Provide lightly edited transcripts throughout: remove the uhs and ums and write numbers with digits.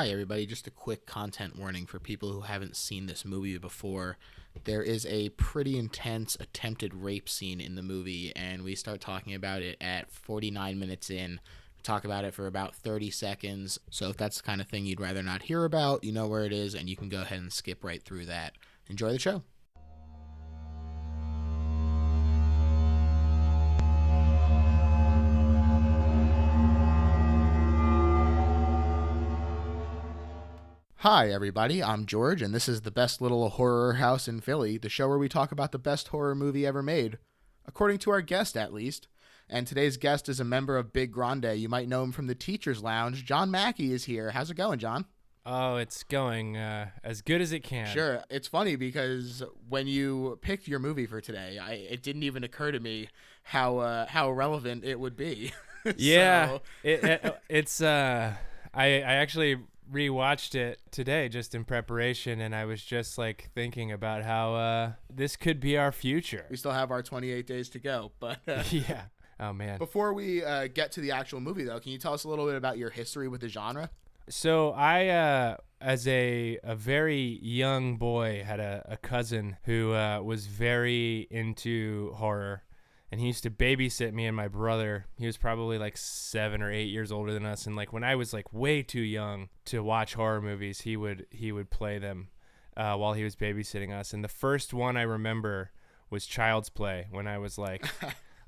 Hi, everybody. Just a quick content warning for people who haven't seen this movie before. There is a pretty intense attempted rape scene in the movie, and we start talking about it at 49 minutes in. We talk about it for about 30 seconds. So if that's the kind of thing you'd rather not hear about, you know where it is, and you can go ahead and skip right through that. Enjoy the show. Hi, everybody. I'm George, and this is the best little horror house in Philly, the show where we talk about the best horror movie ever made, according to our guest, at least. And today's guest is a member of Big Grande. You might know him from the Teacher's Lounge. Jon Mackey is here. How's it going, Jon? Oh, it's going as good as it can. Sure. It's funny because when you picked your movie for today, it didn't even occur to me how relevant it would be. Yeah, So, it's I actually rewatched it today just in preparation, and I was just like thinking about how this could be our future. we still have our 28 days to go, but Yeah. Oh man. before we get to the actual movie, though, can you tell us a little bit about your history with the genre? So I, as a very young boy, had a cousin who was very into horror, and he used to babysit me and my brother. He was probably like 7 or 8 years older than us, and like when I was like way too young to watch horror movies, he would play them while he was babysitting us. And the first one I remember was Child's Play when I was like,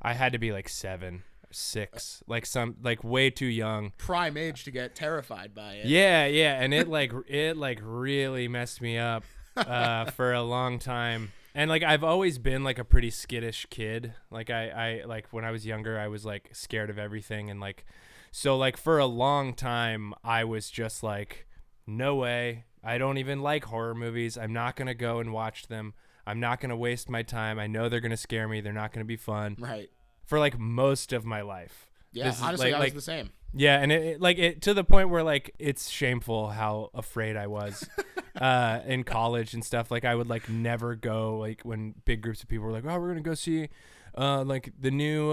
I had to be like 7. 6, like way too young. Prime age to get terrified by it. Yeah, and it really messed me up for a long time. And like I've always been like a pretty skittish kid. Like I like when I was younger, I was like scared of everything, and like so like for a long time I was just like, no way. I don't even like horror movies. I'm not going to go and watch them. I'm not going to waste my time. I know they're going to scare me. They're not going to be fun. Right. For like most of my life. Yeah, honestly, I was the same. Yeah, and it to the point where like it's shameful how afraid I was in college and stuff. Like I would like never go like when big groups of people were like, "Oh, we're gonna go see like the new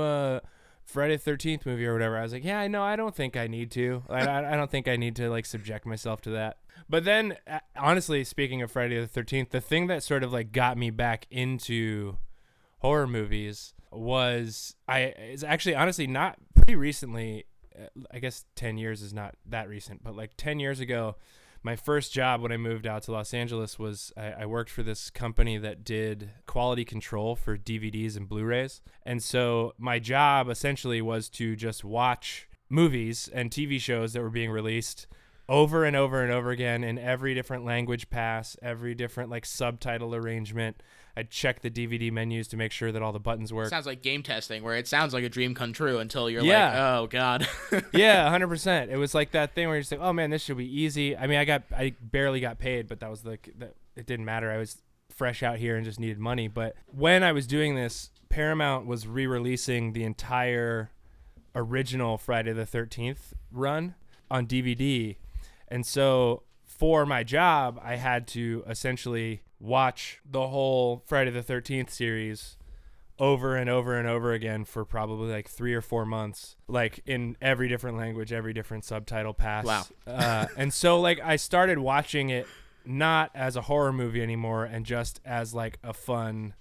Friday the 13th movie or whatever." I was like, "Yeah, I know. I don't think I need to. I don't think I need to like subject myself to that." But then, honestly, speaking of Friday the 13th, the thing that sort of like got me back into horror movies was it's actually honestly not pretty recently. I guess 10 years is not that recent, but like 10 years ago, my first job when I moved out to Los Angeles was I worked for this company that did quality control for DVDs and Blu-rays. And so my job essentially was to just watch movies and TV shows that were being released over and over and over again in every different language pass, every different like subtitle arrangement. I'd check the DVD menus to make sure that all the buttons work. Sounds like game testing, where it sounds like a dream come true until you're Yeah. like, oh god. Yeah, 100%. It was like that thing where you're just like, oh man, this should be easy. I mean, I barely got paid, but that was like it didn't matter. I was fresh out here and just needed money. But when I was doing this, Paramount was re-releasing the entire original Friday the 13th run on DVD. And so for my job, I had to essentially watch the whole Friday the 13th series over and over and over again for probably like 3 or 4 months, like in every different language, every different subtitle pass. Wow. And so like I started watching it not as a horror movie anymore and just as like a fun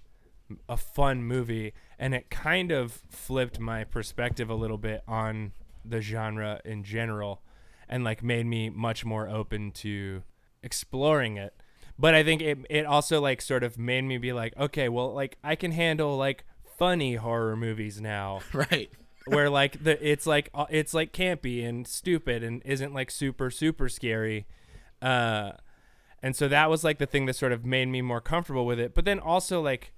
movie. And it kind of flipped my perspective a little bit on the genre in general, and like made me much more open to exploring it. But I think it also like sort of made me be like, okay, well, like I can handle like funny horror movies now. Right. Where like it's like campy and stupid and isn't like super scary. And so that was like the thing that sort of made me more comfortable with it. But then also like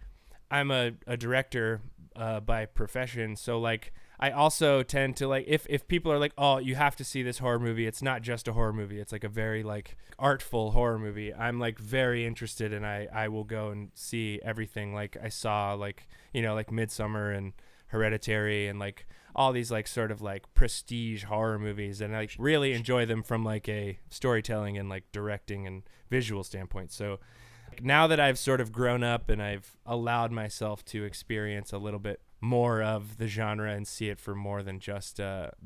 I'm a director by profession, so like I also tend to like if people are like, oh, you have to see this horror movie, it's not just a horror movie, it's like a very like artful horror movie. I'm like very interested, and I will go and see everything. Like I saw like, you know, like Midsummer and Hereditary and like all these like sort of like prestige horror movies, and I like, really enjoy them from like a storytelling and like directing and visual standpoint. So now that I've sort of grown up and I've allowed myself to experience a little bit more of the genre and see it for more than just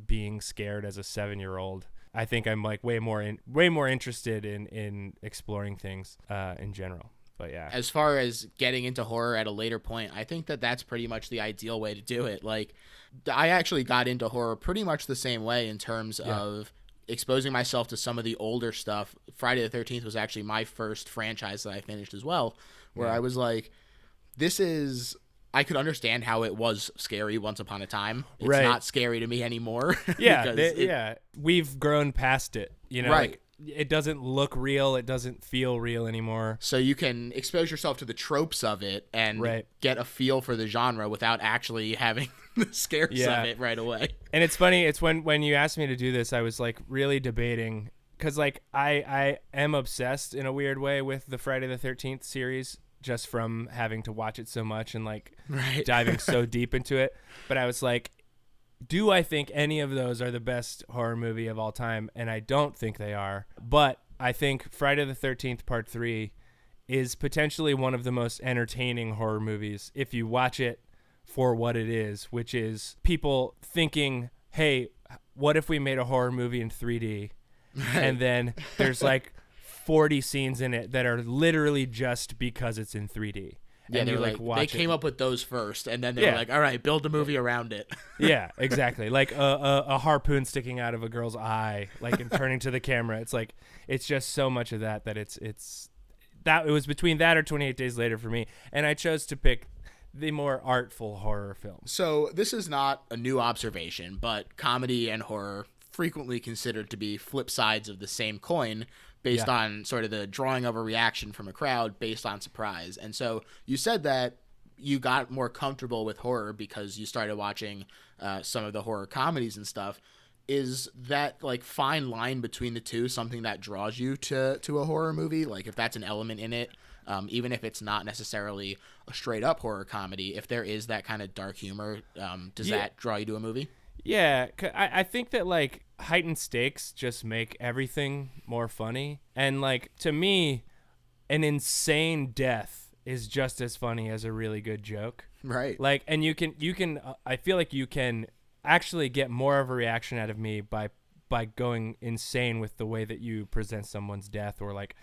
being scared as a 7-year-old, I think I'm like way more interested in exploring things in general. But yeah, as far as getting into horror at a later point, I think that that's pretty much the ideal way to do it. Like, I actually got into horror pretty much the same way in terms of exposing myself to some of the older stuff. Friday the 13th was actually my first franchise that I finished as well, where I was like, this is... I could understand how it was scary once upon a time. It's not scary to me anymore. Yeah, we've grown past it. You know, right. Like, it doesn't look real. It doesn't feel real anymore. So you can expose yourself to the tropes of it and get a feel for the genre without actually having the scares of it right away. And it's funny. It's when you asked me to do this, I was like really debating because like I am obsessed in a weird way with the Friday the 13th series, just from having to watch it so much and like diving so deep into it. But I was like, do I think any of those are the best horror movie of all time? And I don't think they are. But I think Friday the 13th Part 3 is potentially one of the most entertaining horror movies if you watch it for what it is, which is people thinking, hey, what if we made a horror movie in 3D? And then there's like 40 scenes in it that are literally just because it's in 3D. Yeah, and you like they came up with those first, and then they were like, "All right, build a movie around it." Yeah, exactly. Like a harpoon sticking out of a girl's eye, like and turning to the camera. It's like it's just so much of that it's that it was between that or 28 Days Later for me, and I chose to pick the more artful horror film. So this is not a new observation, but comedy and horror frequently considered to be flip sides of the same coin, based on sort of the drawing of a reaction from a crowd based on surprise. And so you said that you got more comfortable with horror because you started watching some of the horror comedies and stuff. Is that like fine line between the two something that draws you to a horror movie? Like if that's an element in it, even if it's not necessarily a straight up horror comedy, if there is that kind of dark humor, does that draw you to a movie? Yeah, I think that like heightened stakes just make everything more funny. And like to me, an insane death is just as funny as a really good joke. Right. Like, and you can I feel like you can actually get more of a reaction out of me by going insane with the way that you present someone's death, or like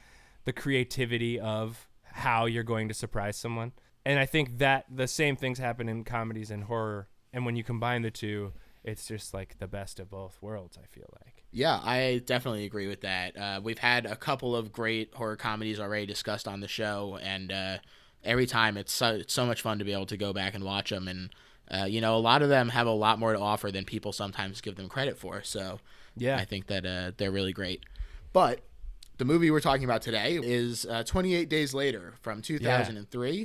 the creativity of how you're going to surprise someone. And I think that the same things happen in comedies and horror. And when you combine the two, it's just like the best of both worlds, I feel like. Yeah, I definitely agree with that. We've had a couple of great horror comedies already discussed on the show, and every time it's so much fun to be able to go back and watch them. And, a lot of them have a lot more to offer than people sometimes give them credit for. So yeah, I think that they're really great. But the movie we're talking about today is 28 Days Later from 2003. Yeah.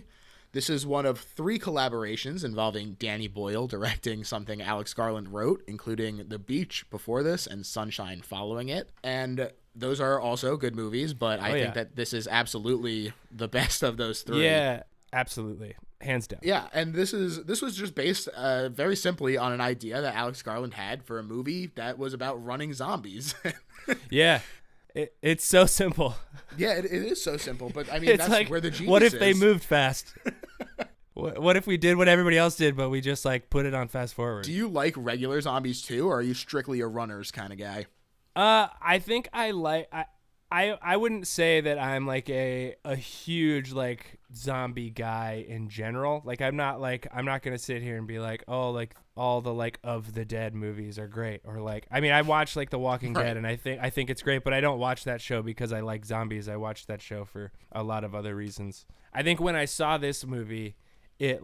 This is one of 3 collaborations involving Danny Boyle directing something Alex Garland wrote, including The Beach before this and Sunshine following it. And those are also good movies, but I think that this is absolutely the best of those 3. Yeah, absolutely. Hands down. Yeah, and this was just based very simply on an idea that Alex Garland had for a movie that was about running zombies. Yeah. It's so simple. Yeah, it is so simple, but I mean, that's like, where the genius is. What if they moved fast? What if we did what everybody else did, but we just like put it on fast forward? Do you like regular zombies too, or are you strictly a runners kind of guy? I think I wouldn't say that I'm like a huge like zombie guy in general. Like I'm not gonna sit here and be like, oh, like all the like of the Dead movies are great, or like I mean I watch like The Walking Dead and I think it's great, but I don't watch that show because I like zombies. I watch that show for a lot of other reasons. I think when I saw this movie, it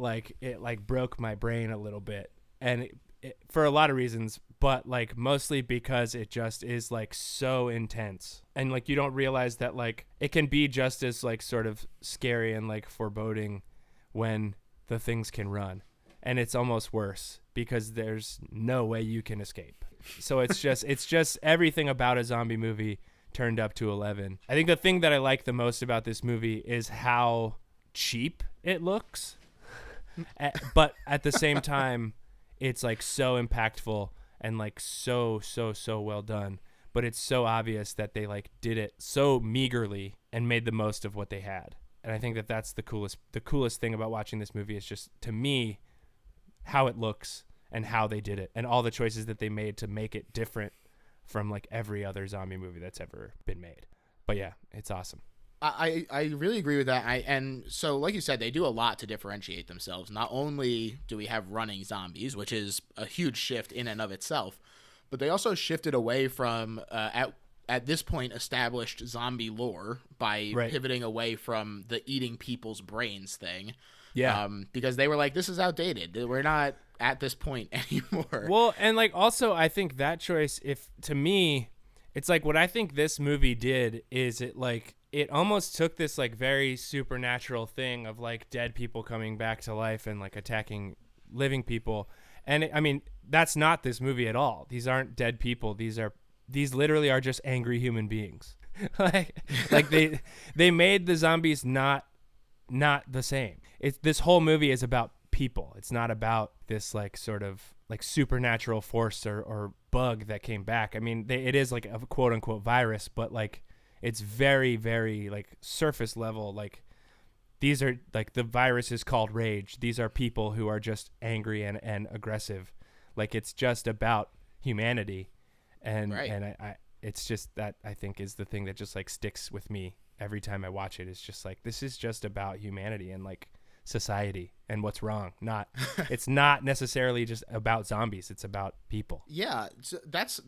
broke my brain a little bit, and it, for a lot of reasons, but like mostly because it just is like so intense, and like you don't realize that like it can be just as like sort of scary and like foreboding when the things can run, and it's almost worse because there's no way you can escape. So it's just everything about a zombie movie turned up to 11. I think the thing that I like the most about this movie is how cheap it looks, but at the same time it's like so impactful and like so well done, but it's so obvious that they like did it so meagerly and made the most of what they had. And I think that that's the coolest thing about watching this movie is just, to me, how it looks and how they did it and all the choices that they made to make it different from like every other zombie movie that's ever been made. But yeah, it's awesome. I really agree with that. And so, like you said, they do a lot to differentiate themselves. Not only do we have running zombies, which is a huge shift in and of itself, but they also shifted away from at this point established zombie lore by pivoting away from the eating people's brains thing. Yeah. Because they were like, this is outdated. We're not at this point anymore. Well, and like also I think that choice, if to me, it's like what I think this movie did is it almost took this like very supernatural thing of like dead people coming back to life and like attacking living people. And I mean, that's not this movie at all. These aren't dead people. These literally are just angry human beings. like they made the zombies not the same. This whole movie is about people. It's not about this like sort of like supernatural force or bug that came back. I mean, it is like a quote unquote virus, but like it's very, very like surface level. Like these are like the virus is called rage. These are people who are just angry and aggressive. Like it's just about humanity. And I it's just that I think is the thing that just like sticks with me every time I watch it. It's just like, this is just about humanity and like society and what's wrong. It's not necessarily just about zombies. It's about people. Yeah. So that's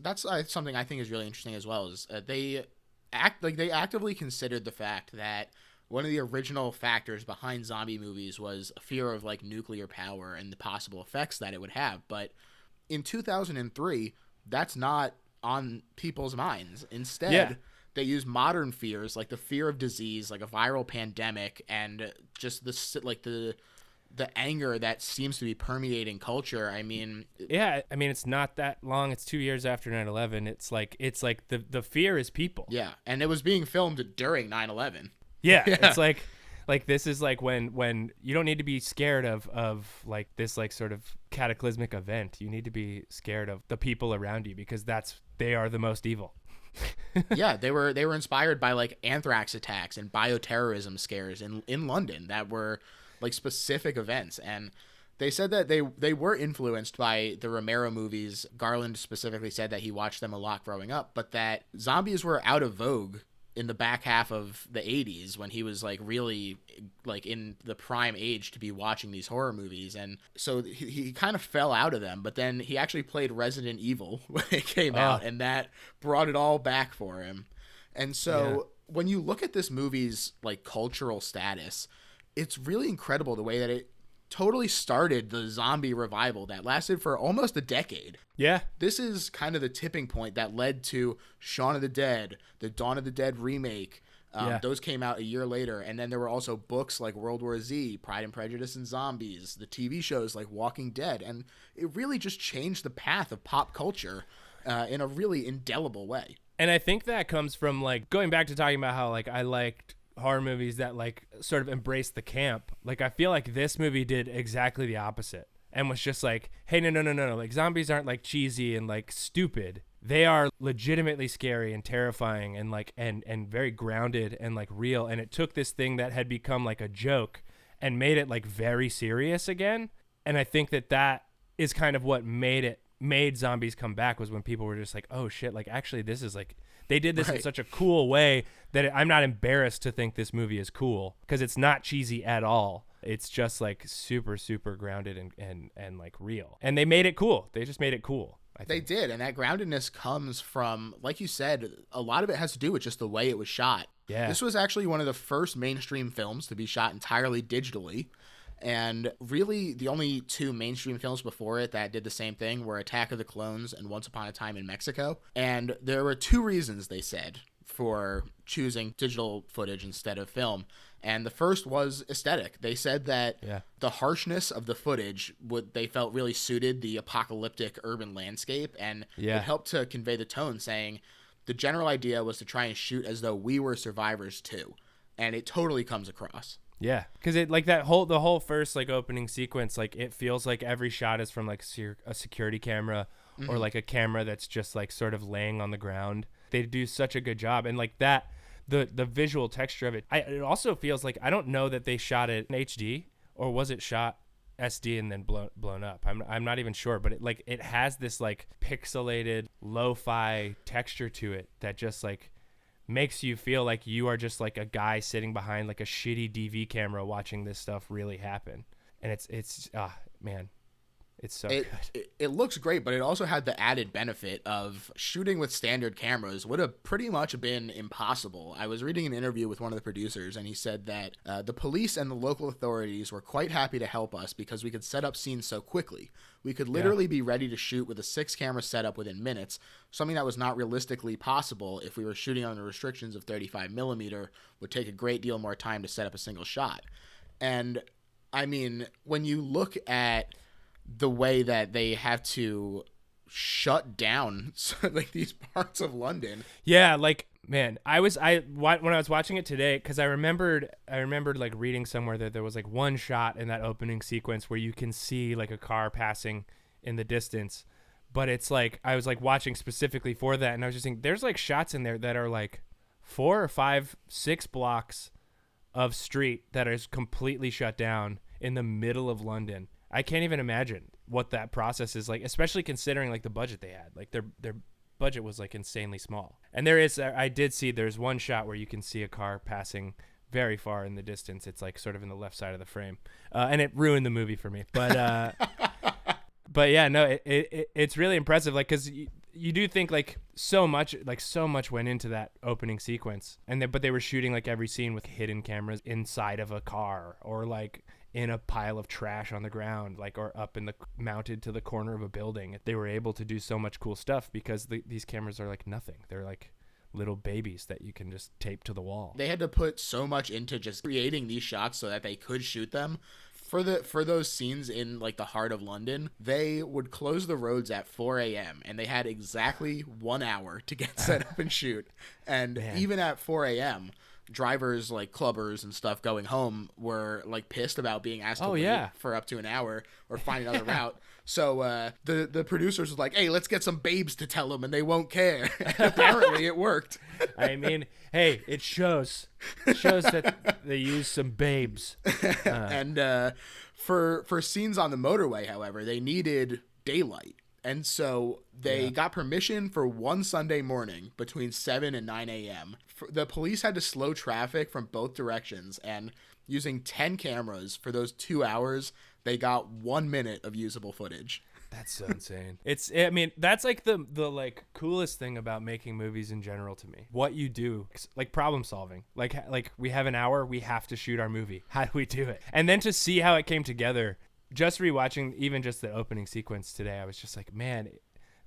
something I think is really interesting as well, is they actively considered the fact that one of the original factors behind zombie movies was a fear of like nuclear power and the possible effects that it would have. But in 2003, that's not on people's minds. Instead, they use modern fears like the fear of disease, like a viral pandemic, and just the anger that seems to be permeating culture. I mean, it's not that long. It's 2 years after 9/11. It's like the fear is people. Yeah, and it was being filmed during 9/11. Yeah, it's like this is like when you don't need to be scared of like this like sort of cataclysmic event. You need to be scared of the people around you, because they are the most evil. Yeah, they were inspired by like anthrax attacks and bioterrorism scares in London that were like specific events. And they said that they were influenced by the Romero movies. Garland specifically said that he watched them a lot growing up, but that zombies were out of vogue in the back half of the 80s when he was like really like in the prime age to be watching these horror movies. And so he kind of fell out of them, but then he actually played Resident Evil when it came out, and that brought it all back for him. And so when you look at this movie's like cultural status, it's really incredible the way that it totally started the zombie revival that lasted for almost a decade. Yeah. This is kind of the tipping point that led to Shaun of the Dead, the Dawn of the Dead remake. Those came out a year later. And then there were also books like World War Z, Pride and Prejudice and Zombies, the TV shows like Walking Dead. And it really just changed the path of pop culture in a really indelible way. And I think that comes from like going back to talking about how like I liked horror movies that like sort of embrace the camp. Like I feel like this movie did exactly the opposite and was just like, hey, no, like zombies aren't like cheesy and like stupid. They are legitimately scary and terrifying and like and very grounded and like real. And it took this thing that had become like a joke and made it like very serious again. And I think that is kind of what made zombies come back, was when people were just like, oh shit, like actually this is like, they did this in such a cool way that I'm not embarrassed to think this movie is cool, because it's not cheesy at all. It's just like super, super grounded and like real. And they made it cool. They just made it cool. They did. And that groundedness comes from, like you said, a lot of it has to do with just the way it was shot. Yeah. This was actually one of the first mainstream films to be shot entirely digitally. And really, the only two mainstream films before it that did the same thing were Attack of the Clones and Once Upon a Time in Mexico. And there were two reasons, they said, for choosing digital footage instead of film. And the first was aesthetic. They said that the harshness of the footage they felt really suited the apocalyptic urban landscape, and it helped to convey the tone, saying the general idea was to try and shoot as though we were survivors too. And it totally comes across. Yeah, because it like the whole first like opening sequence, like it feels like every shot is from like a security camera or like a camera that's just like sort of laying on the ground. They do such a good job, and like that the visual texture of it. It also feels like, I don't know that they shot it in HD, or was it shot SD and then blown up. I'm not even sure, but it has this like pixelated lo-fi texture to it that just like makes you feel like you are just like a guy sitting behind like a shitty DV camera watching this stuff really happen. And it's man, it's so good. It looks great, but it also had the added benefit of shooting with standard cameras would have pretty much been impossible. I was reading an interview with one of the producers, and he said that the police and the local authorities were quite happy to help us because we could set up scenes so quickly. We could literally be ready to shoot with a 6-camera setup within minutes, something that was not realistically possible if we were shooting under restrictions of 35 millimeter, would take a great deal more time to set up a single shot. And I mean, when you look at the way that they have to shut down like these parts of London. Yeah, like man, when I was watching it today, because I remembered like reading somewhere that there was like one shot in that opening sequence where you can see like a car passing in the distance, but it's like I was like watching specifically for that, and I was just thinking there's like shots in there that are like 4 or 5, 6 blocks of street that is completely shut down in the middle of London. I can't even imagine what that process is like, especially considering like the budget they had. Like their budget was like insanely small. And I did see there's one shot where you can see a car passing very far in the distance. It's like sort of in the left side of the frame, and it ruined the movie for me. But but yeah, no, it's really impressive. Like because you do think like so much went into that opening sequence, but they were shooting like every scene with hidden cameras inside of a car or like in a pile of trash on the ground, like, or up mounted to the corner of a building. They were able to do so much cool stuff because these cameras are like nothing. They're like little babies that you can just tape to the wall. They had to put so much into just creating these shots so that they could shoot them. For those scenes in like the heart of London, they would close the roads at 4 a.m. and they had exactly 1 hour to get set up and shoot. And even at 4 a.m., drivers like clubbers and stuff going home were like pissed about being asked to wait for up to an hour or find another route. So the producers was like, hey, let's get some babes to tell them and they won't care. Apparently it worked. I mean, hey, it shows that they use some babes. And for scenes on the motorway, however, they needed daylight. And so they got permission for one Sunday morning between 7 and 9 a.m. The police had to slow traffic from both directions, and using 10 cameras for those 2 hours, they got 1 minute of usable footage. That's so insane. I mean, that's like the like coolest thing about making movies in general to me. What you do, like problem solving. Like we have an hour, we have to shoot our movie. How do we do it? And then to see how it came together. Just rewatching even just the opening sequence today, I was just like, man,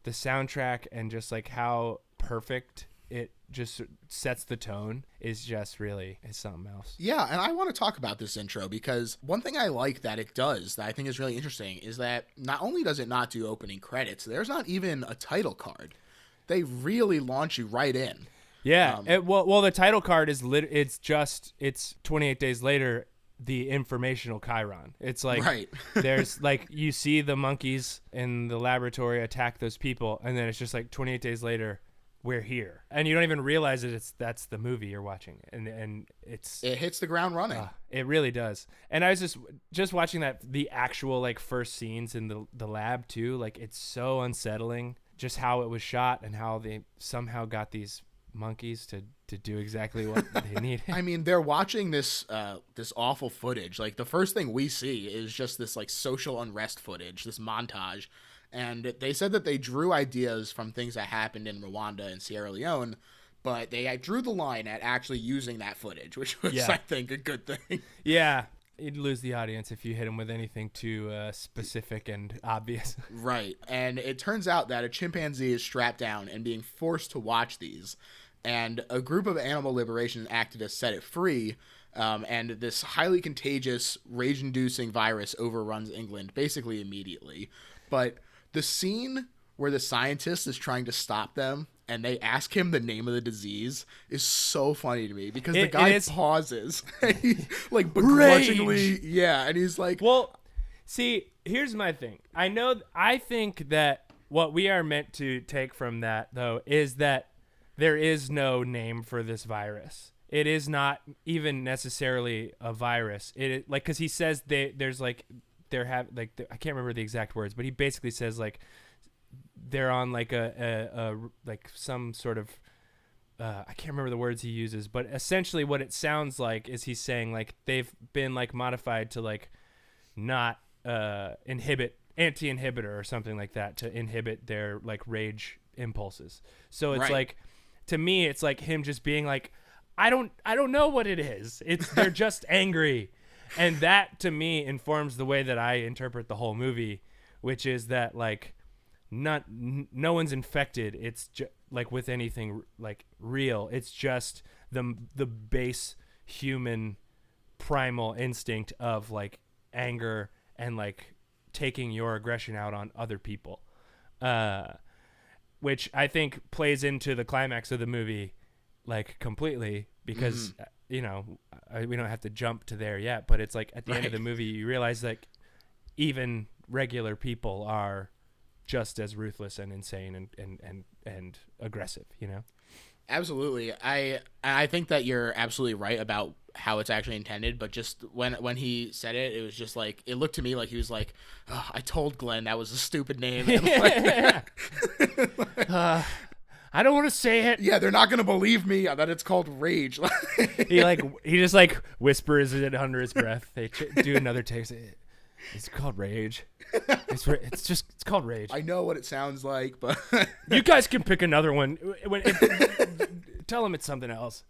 the soundtrack and just like how perfect it just sets the tone is just really is something else. Yeah, and I want to talk about this intro because one thing I like that it does that I think is really interesting is that not only does it not do opening credits, there's not even a title card. They really launch you right in. Yeah, well, the title card is it's 28 days later. The informational chyron. It's like there's like you see the monkeys in the laboratory attack those people, and then it's just like 28 days later, we're here, and you don't even realize that's the movie you're watching, and it hits the ground running. It really does. And I was just watching the actual like first scenes in the lab too. Like it's so unsettling, just how it was shot and how they somehow got these monkeys to do exactly what they need. I mean, they're watching this awful footage. Like the first thing we see is just this like social unrest footage, this montage. And they said that they drew ideas from things that happened in Rwanda and Sierra Leone, but they drew the line at actually using that footage, which was, I think, a good thing. Yeah. You'd lose the audience if you hit them with anything too specific and obvious. Right. And it turns out that a chimpanzee is strapped down and being forced to watch these. And a group of animal liberation activists set it free. And this highly contagious, rage-inducing virus overruns England basically immediately. But the scene where the scientist is trying to stop them and they ask him the name of the disease is so funny to me because the guy pauses. He's like begrudgingly, and he's like, well, see, here's my thing. I think that what we are meant to take from that though is that there is no name for this virus. It is not even necessarily a virus. It like because he says there's like I can't remember the exact words, but he basically says like they're on like a like some sort of I can't remember the words he uses, but essentially what it sounds like is he's saying like they've been like modified to like not anti-inhibitor or something like that to inhibit their like rage impulses. So it's like, to me, it's like him just being like, I don't know what it is. They're just angry. And that to me informs the way that I interpret the whole movie, which is that like no one's infected. It's like with anything like real. It's just the base human primal instinct of like anger and like taking your aggression out on other people, which I think plays into the climax of the movie like completely because we don't have to jump to there yet, but it's like at the end of the movie you realize like even regular people are just as ruthless and insane and aggressive, you know? Absolutely. I think that you're absolutely right about how it's actually intended, but just when he said it, it was just like, it looked to me like he was like, oh, I told Glenn that was a stupid name. And I don't want to say it. Yeah, they're not going to believe me that it's called Rage. he just like whispers it under his breath. They do another take. It's called Rage. It's called Rage. I know what it sounds like, but you guys can pick another one. Tell them it's something else.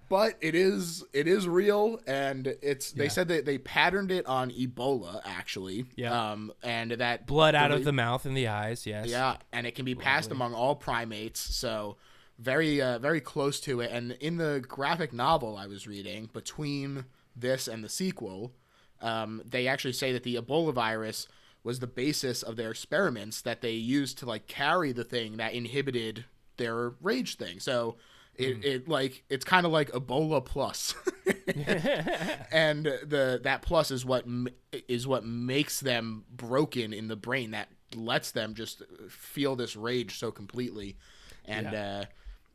But it is real, and they said that they patterned it on Ebola actually. Yeah. And that blood out of the mouth and the eyes. Yes. Yeah, and it can be passed among all primates. So very very close to it. And in the graphic novel I was reading between this and the sequel, they actually say that the Ebola virus was the basis of their experiments that they used to like carry the thing that inhibited their rage thing. So it's kind of like Ebola plus, and that plus is what makes them broken in the brain, that lets them just feel this rage so completely, and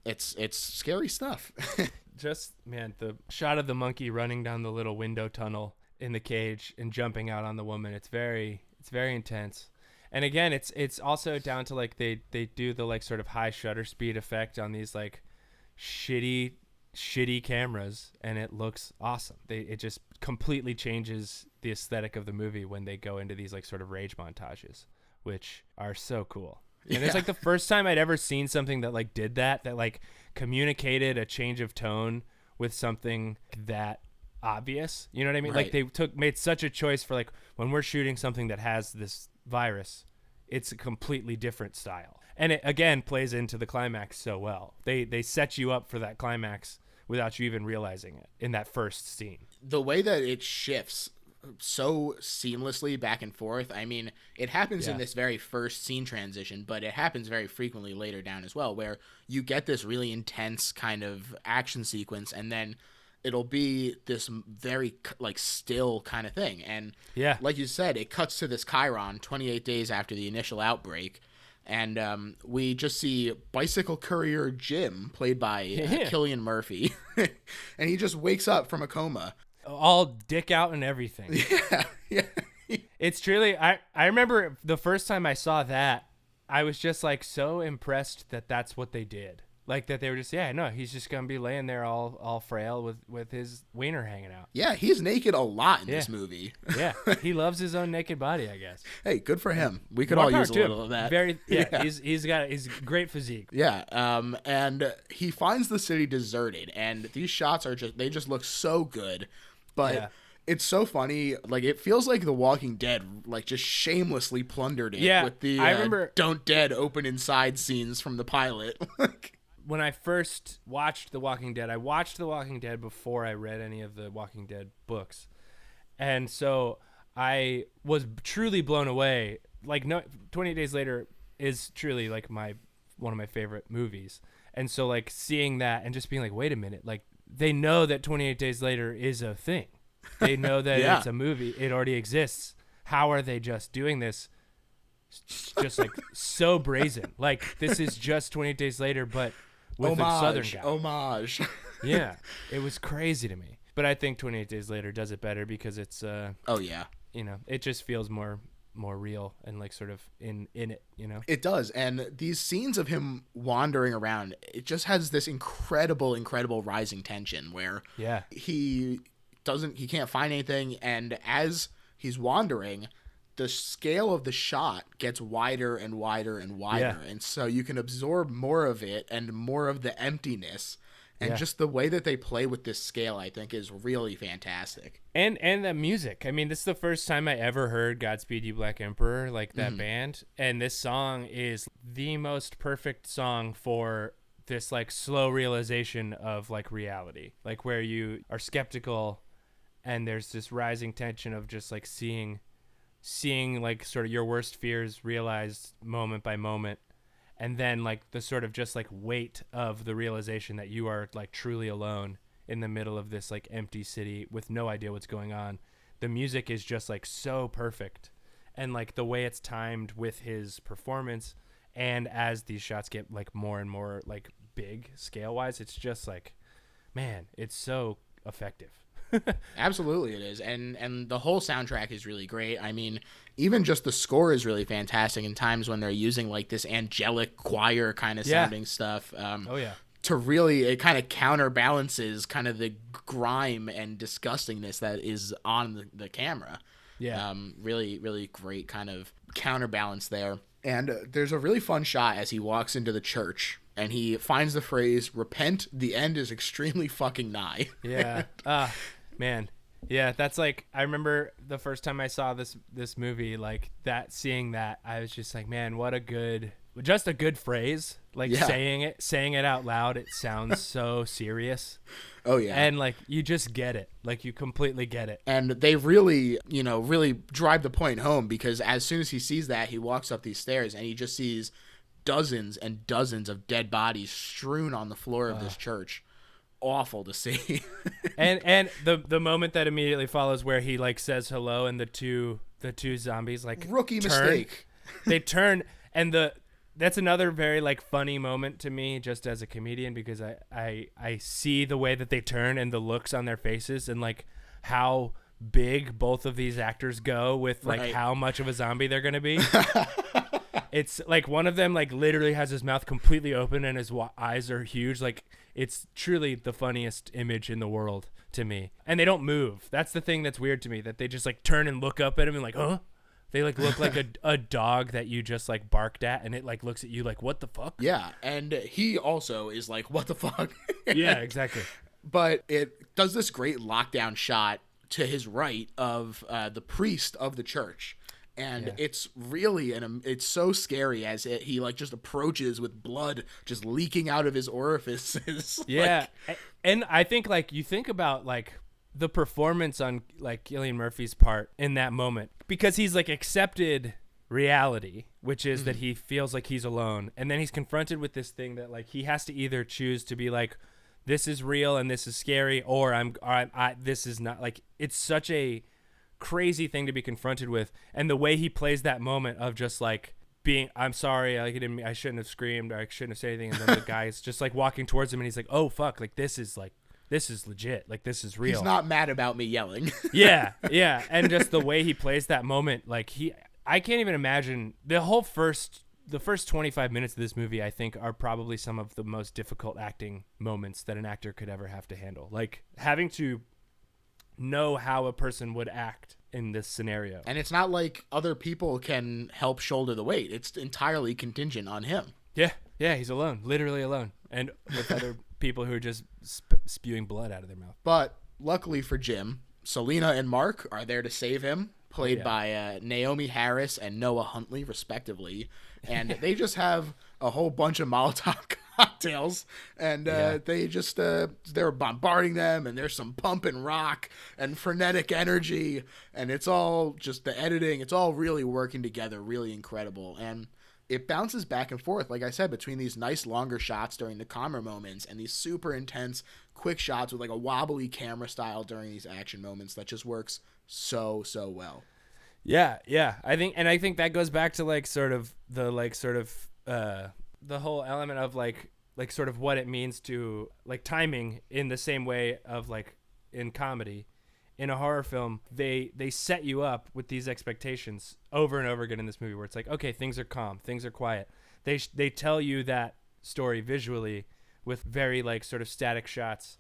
it's scary stuff. Just man, the shot of the monkey running down the little window tunnel in the cage and jumping out on the woman, it's very intense. And again, it's also down to like they do the like sort of high shutter speed effect on these like shitty cameras, and it looks awesome. It just completely changes the aesthetic of the movie when they go into these like sort of rage montages, which are so cool. And it's like the first time I'd ever seen something that like did that like communicated a change of tone with something that obvious, you know what I mean? Like they made such a choice for like, when we're shooting something that has this virus, it's a completely different style. And it again plays into the climax so well. They set you up for that climax without you even realizing it in that first scene. The way that it shifts so seamlessly back and forth. I mean, it happens in this very first scene transition, but it happens very frequently later down as well, where you get this really intense kind of action sequence, and then it'll be this very like still kind of thing. And like you said, it cuts to this Chiron 28 days after the initial outbreak. And we just see bicycle courier Jim, played by Cillian Murphy. And he just wakes up from a coma. All dick out and everything. Yeah. It's truly, I remember the first time I saw that, I was just like so impressed that that's what they did. Like that they were just, he's just going to be laying there all frail with his wiener hanging out. Yeah, he's naked a lot in this movie. Yeah, he loves his own naked body, I guess. Hey, good for him. We could all use a little of that. He's great physique. Yeah, and he finds the city deserted, and these shots they just look so good. But it's so funny. Like, it feels like The Walking Dead, like, just shamelessly plundered it with the I remember, Don't Dead open inside scenes from the pilot. When I first watched The Walking Dead, I watched The Walking Dead before I read any of the Walking Dead books. And so I was truly blown away. Like, 28 Days Later is truly like one of my favorite movies. And so like seeing that and just being like, wait a minute, like they know that 28 Days Later is a thing. They know that it's a movie. It already exists. How are they just doing this? Just like so brazen. Like this is just 28 Days Later, but with a Southern guy. Homage. Yeah, it was crazy to me. But I think 28 Days Later does it better because it's it just feels more real and like sort of in it. It does. And these scenes of him wandering around, it just has this incredible rising tension where Yeah. he can't find anything. And as he's wandering, the scale of the shot gets wider and wider and wider. Yeah. And so you can absorb more of it and more of the emptiness. And Yeah. just the way that they play with this scale, I think, is really fantastic. And the music. I mean, this is the first time I ever heard Godspeed You Black Emperor, like that band. And this song is the most perfect song for this like slow realization of like reality, like where you are skeptical and there's this rising tension of just like seeing like sort of your worst fears realized moment by moment. And then like the sort of just like weight of the realization that you are like truly alone in the middle of this like empty city with no idea what's going on. The music is just like so perfect. And like the way it's timed with his performance, and as these shots get like more and more like big scale wise, it's just like, man, it's so effective. Absolutely it is. And the whole soundtrack is really great. I mean, even just the score is really fantastic in times when they're using like this angelic choir kind of sounding stuff. Oh yeah. To really, it kind of counterbalances kind of the grime and disgustingness that is on the camera. Yeah. Really great kind of counterbalance there. And there's a really fun shot as he walks into the church and he finds the phrase, "Repent, the end is extremely fucking nigh." Yeah. Man. Yeah, that's like, I remember the first time I saw this movie, like that, seeing that, I was just like, man, what a good phrase. Like saying it out loud, it sounds so serious. Oh yeah. And like you just get it. Like you completely get it. And they really drive the point home, because as soon as he sees that, he walks up these stairs and he just sees dozens and dozens of dead bodies strewn on the floor of this church. Awful to see. and the moment that immediately follows where he like says hello and the two zombies like rookie turn. mistake. They turn, and that's another very like funny moment to me just as a comedian, because I see the way that they turn and the looks on their faces and like how big both of these actors go with like how much of a zombie they're going to be. It's like one of them like literally has his mouth completely open and his eyes are huge. Like it's truly the funniest image in the world to me. And they don't move. That's the thing that's weird to me, that they just like turn and look up at him and like, huh? They like look like a dog that you just like barked at, and it like looks at you like, what the fuck? Yeah, and he also is like, what the fuck? Yeah, exactly. But it does this great lockdown shot to his right of the priest of the church. And it's really, it's so scary as he like just approaches with blood just leaking out of his orifices. Yeah. And I think like you think about like the performance on like Cillian Murphy's part in that moment, because he's like accepted reality, which is that he feels like he's alone. And then he's confronted with this thing that like he has to either choose to be like, this is real and this is scary, or this is not. Like, it's such a crazy thing to be confronted with. And the way he plays that moment of just like being, I'm sorry, like I shouldn't have screamed, or I shouldn't have said anything, and then the guy's just like walking towards him and he's like, oh fuck, like this is legit, like this is real. He's not mad about me yelling. yeah And just the way he plays that moment, like I can't even imagine the first 25 minutes of this movie, I think, are probably some of the most difficult acting moments that an actor could ever have to handle. Like having to know how a person would act in this scenario. And it's not like other people can help shoulder the weight. It's entirely contingent on him. Yeah, he's alone, literally alone, and with other people who are just spewing blood out of their mouth. But luckily for Jim, Selena and Mark are there to save him, played by Naomi Harris and Noah Huntley, respectively. And they just have a whole bunch of Molotov cocktails, and they're bombarding them, and there's some pump and rock and frenetic energy, and it's all just the editing. It's all really working together, really incredible. And it bounces back and forth, like I said, between these nice longer shots during the calmer moments and these super intense quick shots with like a wobbly camera style during these action moments that just works so well. Yeah. I think that goes back to like sort of the whole element of like sort of what it means to like timing in the same way of like in comedy in a horror film, they set you up with these expectations over and over again in this movie, where it's like, okay, things are calm, things are quiet. They tell you that story visually with very like sort of static shots,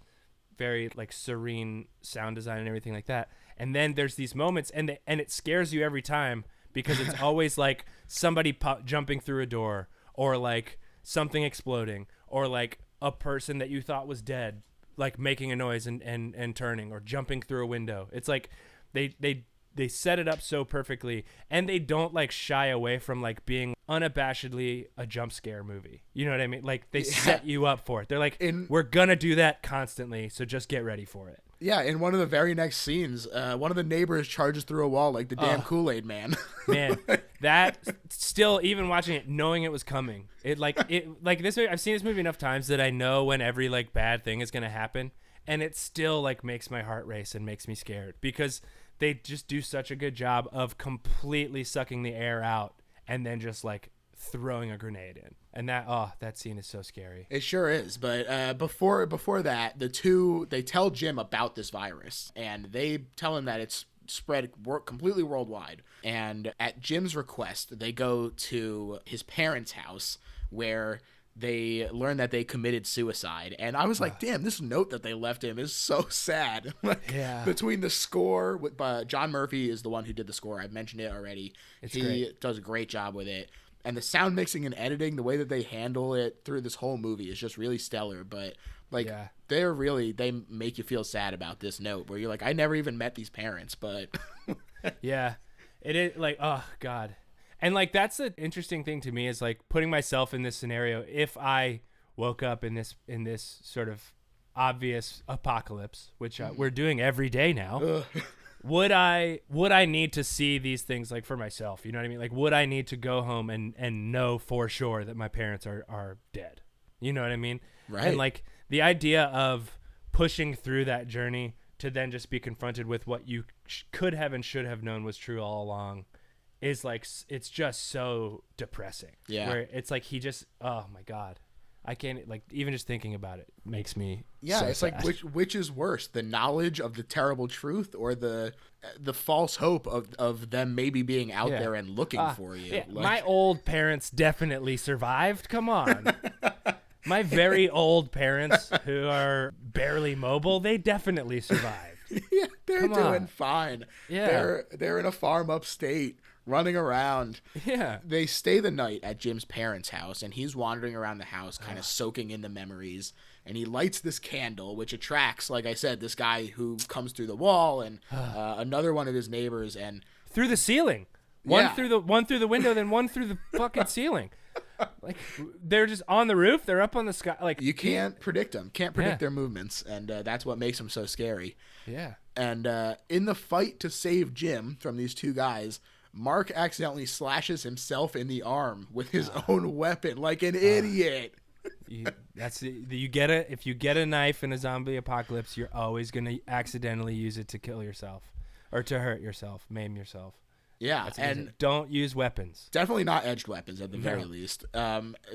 very like serene sound design and everything like that. And then there's these moments, and it scares you every time, because it's always like somebody jumping through a door, or like something exploding, or like a person that you thought was dead like making a noise and turning, or jumping through a window. It's like they set it up so perfectly, and they don't like shy away from like being unabashedly a jump scare movie. You know what I mean? Like they set you up for it. They're like, we're gonna do that constantly, so just get ready for it. Yeah, in one of the very next scenes, one of the neighbors charges through a wall like the damn Kool-Aid man. Man, that still, even watching it, knowing it was coming, it like this movie, I've seen this movie enough times that I know when every like bad thing is gonna happen, and it still like makes my heart race and makes me scared, because they just do such a good job of completely sucking the air out and then just like throwing a grenade in. And that scene is so scary. It sure is. But before that, they tell Jim about this virus, and they tell him that it's spread completely worldwide. And at Jim's request, they go to his parents' house, where they learn that they committed suicide. And I was like, damn, this note that they left him is so sad. Yeah. Between the score, with Jon Murphy is the one who did the score. I've mentioned it already. He great. does a great job with it. And the sound mixing and editing, the way that they handle it through this whole movie is just really stellar. But like, they make you feel sad about this note, where you're like, I never even met these parents, but yeah, it is like, oh God. And like, that's the interesting thing to me, is like putting myself in this scenario. If I woke up in this sort of obvious apocalypse, which we're doing every day now, would I need to see these things like for myself? You know what I mean? Like, would I need to go home and know for sure that my parents are dead? You know what I mean? Right. And like the idea of pushing through that journey to then just be confronted with what you could have and should have known was true all along is like, it's just so depressing. Yeah. Where it's like, oh my God, I can't, like, even just thinking about it makes me it's sad. like, which is worse, the knowledge of the terrible truth, or the false hope of them maybe being out there and looking for you? Yeah. Like, my old parents definitely survived. Come on. My very old parents, who are barely mobile, they definitely survived. Yeah, they're doing fine. Yeah. They're in a farm upstate, running around. Yeah. They stay the night at Jim's parents' house, and he's wandering around the house, kind of soaking in the memories. And he lights this candle, which attracts, like I said, this guy who comes through the wall, and another one of his neighbors, and through the ceiling. One through the window, then one through the fucking ceiling. Like, they're just on the roof. They're up on the sky. Like, you can't predict them. Can't predict their movements, and that's what makes them so scary. Yeah. And in the fight to save Jim from these two guys, Mark accidentally slashes himself in the arm with his own weapon, like an idiot. If you get a knife in a zombie apocalypse, you're always gonna accidentally use it to kill yourself, or to hurt yourself, maim yourself. Yeah, and don't use weapons. Definitely not edged weapons at the very least.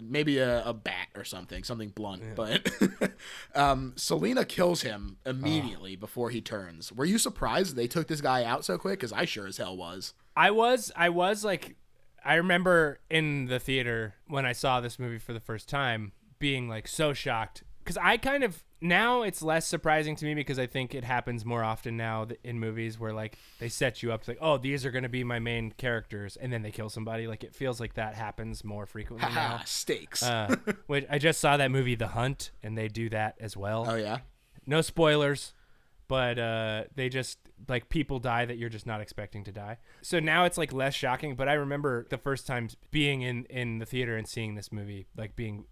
Maybe a bat or something blunt. Yeah. But Selena kills him immediately before he turns. Were you surprised they took this guy out so quick? Because I sure as hell was. I was like, I remember in the theater when I saw this movie for the first time being like so shocked. Because I kind of, now it's less surprising to me, because I think it happens more often now in movies where like they set you up to like, oh, these are going to be my main characters, and then they kill somebody. Like, it feels like that happens more frequently now. Stakes. Which I just saw that movie The Hunt, and they do that as well. Oh, yeah? No spoilers, but they just, like, people die that you're just not expecting to die. So now it's like less shocking, but I remember the first time being in the theater and seeing this movie, like being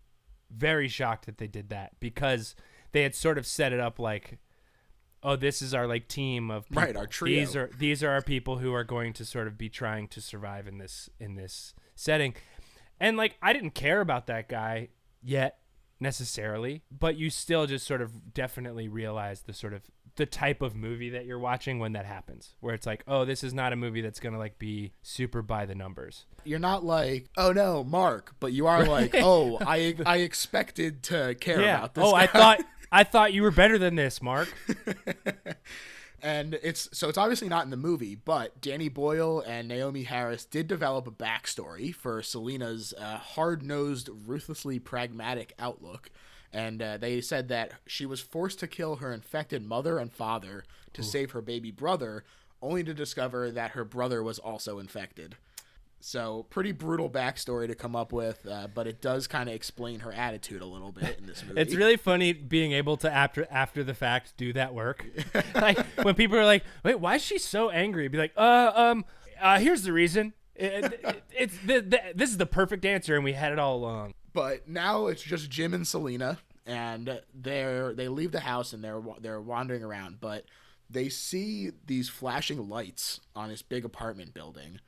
very shocked that they did that, because they had sort of set it up like, oh, this is our like team of people. Right, our trio. These are our people who are going to sort of be trying to survive in this setting. And like, I didn't care about that guy yet necessarily, but you still just sort of definitely realize the type of movie that you're watching when that happens, where it's like, oh, this is not a movie that's going to like be super by the numbers. You're not like, oh no, Mark, but you are like, oh, I expected to care about this. Oh, guy. I thought you were better than this, Mark. And it's obviously not in the movie, but Danny Boyle and Naomi Harris did develop a backstory for Selena's hard-nosed, ruthlessly pragmatic outlook. And they said that she was forced to kill her infected mother and father to save her baby brother, only to discover that her brother was also infected. So pretty brutal backstory to come up with, but it does kind of explain her attitude a little bit in this movie. It's really funny being able to after the fact do that work. Like when people are like, "Wait, why is she so angry?" Be like, here's the reason. This is the perfect answer, and we had it all along." But now it's just Jim and Selena, and they leave the house and they're wandering around, but they see these flashing lights on this big apartment building.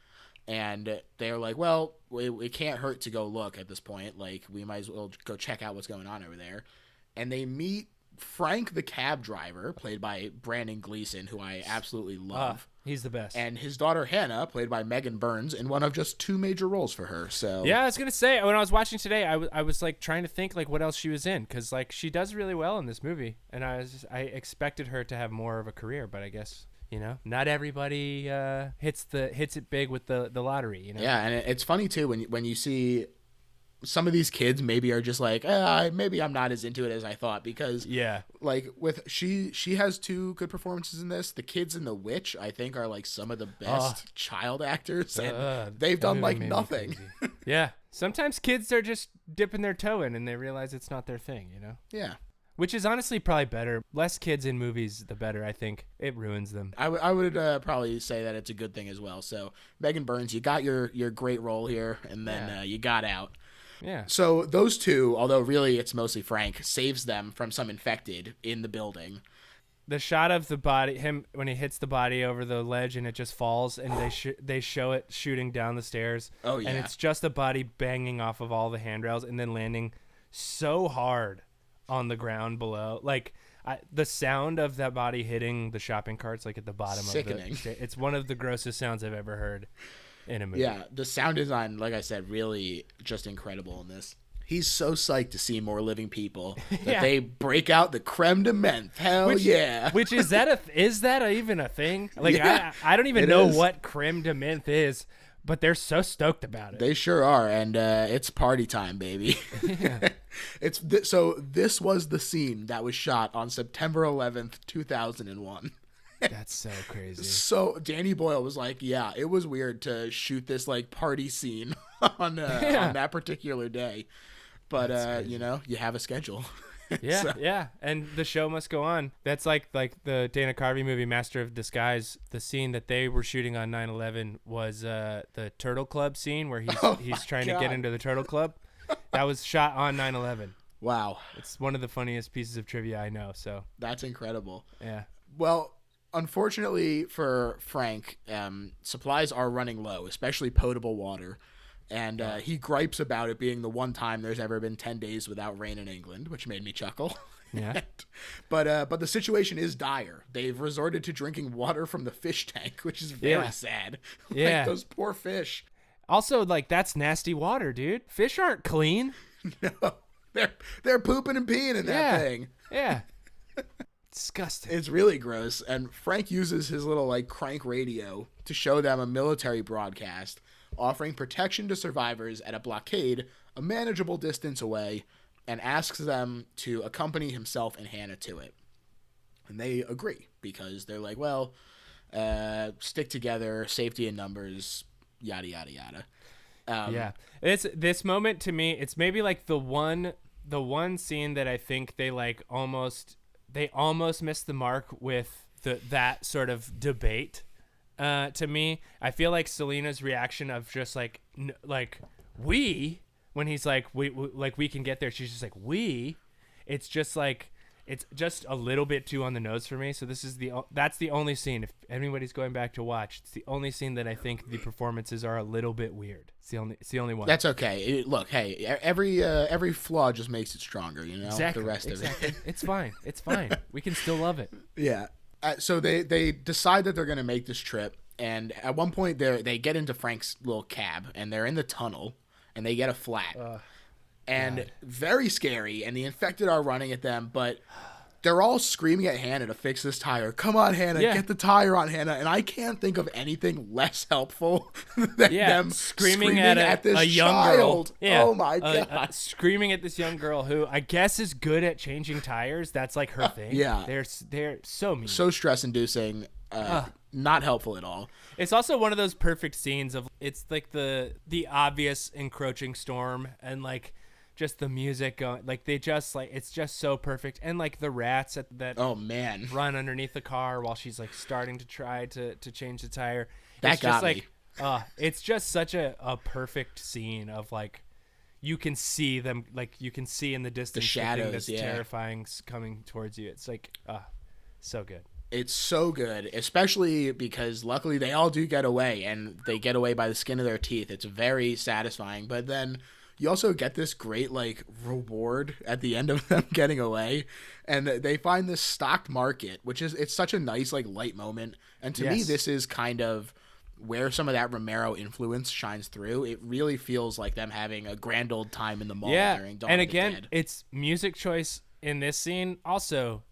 And they're like, well, it can't hurt to go look at this point. Like, we might as well go check out what's going on over there. And they meet Frank, the cab driver, played by Brandon Gleeson, who I absolutely love. He's the best. And his daughter, Hannah, played by Megan Burns, in one of just 2 major roles for her. So yeah, I was going to say, when I was watching today, I was like trying to think like what else she was in. Because like she does really well in this movie. And I expected her to have more of a career, but I guess... not everybody hits it big with the lottery. Yeah, and it's funny too when you see some of these kids maybe are just like, maybe I'm not as into it as I thought, because like with she has 2 good performances in this. The kids in The Witch, I think, are like some of the best child actors, and they've done like nothing. Yeah, sometimes kids are just dipping their toe in and they realize it's not their thing. Yeah. Which is honestly probably better. Less kids in movies, the better, I think. It ruins them. I would probably say that it's a good thing as well. So, Megan Burns, you got your great role here, and then you got out. Yeah. So, those 2, although really it's mostly Frank, saves them from some infected in the building. The shot of the body, him when he hits the body over the ledge and it just falls, and they show it shooting down the stairs. Oh, yeah. And it's just a body banging off of all the handrails and then landing so hard on the ground below. Like the sound of that body hitting the shopping carts, like at the bottom Sickening. of the, it's one of the grossest sounds I've ever heard in a movie. Yeah, the sound design, like I said, really just incredible in this. He's so psyched to see more living people that they break out the creme de menthe. Hell yeah! Which is that even a thing? Like I don't even know what creme de menthe is, but they're so stoked about it. They sure are, and it's party time, baby. Yeah. So this was the scene that was shot on September 11th, 2001. That's so crazy. So Danny Boyle was like, yeah, it was weird to shoot this like party scene on that particular day. But you have a schedule. Yeah, and the show must go on. That's like the Dana Carvey movie Master of Disguise. The scene that they were shooting on 9/11 was the Turtle Club scene where he's trying to get into the Turtle Club. That was shot on 9/11. Wow, it's one of the funniest pieces of trivia I know. So that's incredible. Yeah. Well, unfortunately for Frank, supplies are running low, especially potable water. And he gripes about it being the one time there's ever been 10 days without rain in England, which made me chuckle. Yeah. But the situation is dire. They've resorted to drinking water from the fish tank, which is very sad. Yeah. Like, those poor fish. Also, like, that's nasty water, dude. Fish aren't clean. No. They're pooping and peeing in that thing. Yeah. Disgusting. It's really gross. And Frank uses his little like crank radio to show them a military broadcast offering protection to survivors at a blockade a manageable distance away, and asks them to accompany himself and Hannah to it. And they agree because they're like, well, stick together, safety in numbers, yada, yada, yada. Yeah. It's this moment to me, it's maybe like the one scene that I think they almost missed the mark with that sort of debate. To me, I feel like Selena's reaction of just when he's like we can get there, she's just like we. It's just like it's just a little bit too on the nose for me. So that's the only scene. If anybody's going back to watch, it's the only scene that I think the performances are a little bit weird. It's the only one. That's okay. Look, hey, every flaw just makes it stronger. Exactly, the rest of it. It's fine. It's fine. We can still love it. Yeah. So they decide that they're going to make this trip, and at one point they get into Frank's little cab, and they're in the tunnel, and they get a flat. And very scary, and the infected are running at them, but they're all screaming at Hannah to fix this tire. Come on, Hannah, get the tire on, Hannah. And I can't think of anything less helpful than them screaming at this a young child. girl. Yeah. Oh my God. Screaming at this young girl who I guess is good at changing tires. That's like her thing. Yeah. They're so mean. So stress-inducing. Not helpful at all. It's also one of those perfect scenes of it's like the obvious encroaching storm and like just the music going, like they just like it's just so perfect, and like the rats that Oh man, run underneath the car while she's like starting to try to change the tire. That it's got just me. like it's just such a perfect scene of like you can see them, like you can see in the distance the shadows, that's terrifying coming towards you. It's like so good. It's so good, especially because luckily they all do get away, and they get away by the skin of their teeth. It's very satisfying, but then you also get this great like reward at the end of them getting away, and they find this stocked market, which is it's such a nice like light moment. And to me, this is kind of where some of that Romero influence shines through. It really feels like them having a grand old time in the mall during Dawn and of the again, Dead. it's music choice in this scene also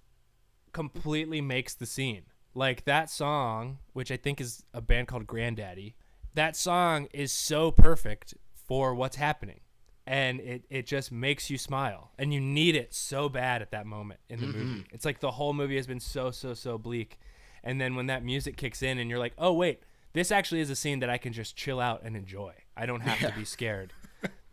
completely makes the scene. Like that song, which I think is a band called Granddaddy, that song is so perfect for what's happening. And it just makes you smile, and you need it so bad at that moment in the movie. It's like the whole movie has been so bleak, and then when that music kicks in and you're like, oh wait, this actually is a scene that I can just chill out and enjoy. I don't have to be scared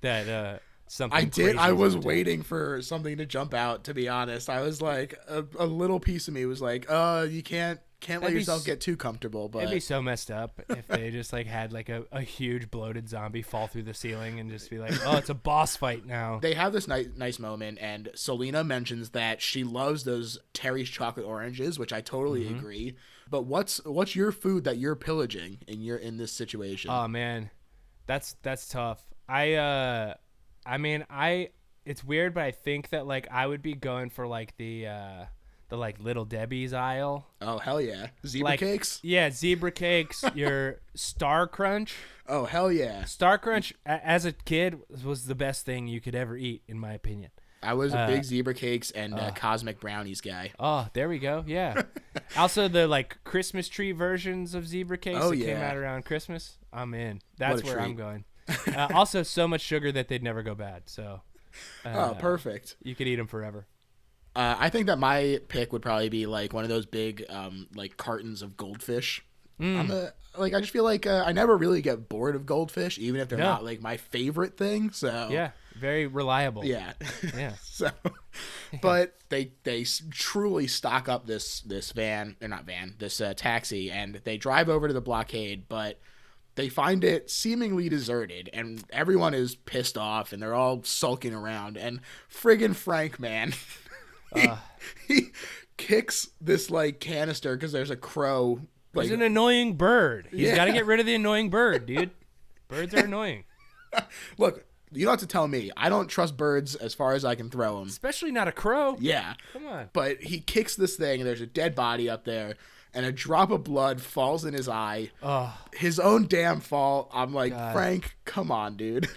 that something I was waiting for something to jump out, to be honest. I was like, a little piece of me was like, you can't let yourself get too comfortable. But it'd be so messed up if they just like had like a huge bloated zombie fall through the ceiling and just be like, oh, it's a boss fight now. They have this nice moment, and Selena mentions that she loves those Terry's chocolate oranges, which I totally agree. But what's your food that you're pillaging in this situation? Oh man, that's tough. It's weird, but I think that like I would be going for like the like Little Debbie's aisle. Oh hell yeah, zebra cakes. Yeah, zebra cakes. Your Star Crunch. Oh hell yeah, Star Crunch as a kid was the best thing you could ever eat, in my opinion. I was a big zebra cakes and cosmic brownies guy. Oh, there we go. Yeah. Also the like Christmas tree versions of zebra cakes that came out around Christmas. I'm in. That's where I'm going. Also, so much sugar that they'd never go bad. So. Perfect. You could eat them forever. I think that my pick would probably be like one of those big like cartons of goldfish. I just feel like I never really get bored of goldfish, even if they're not like my favorite thing. So yeah, very reliable. Yeah. So, but they truly stock up this van, or not van, this taxi, and they drive over to the blockade, but they find it seemingly deserted, and everyone is pissed off, and they're all sulking around. And friggin' Frank, man, he kicks this like canister because there's a crow. Like, he's an annoying bird. He's got to get rid of the annoying bird, dude. Birds are annoying. Look, you don't have to tell me. I don't trust birds as far as I can throw them. Especially not a crow. Yeah. Come on. But he kicks this thing, and there's a dead body up there, and a drop of blood falls in his eye. Oh. His own damn fault. I'm like, God. Frank, come on, dude.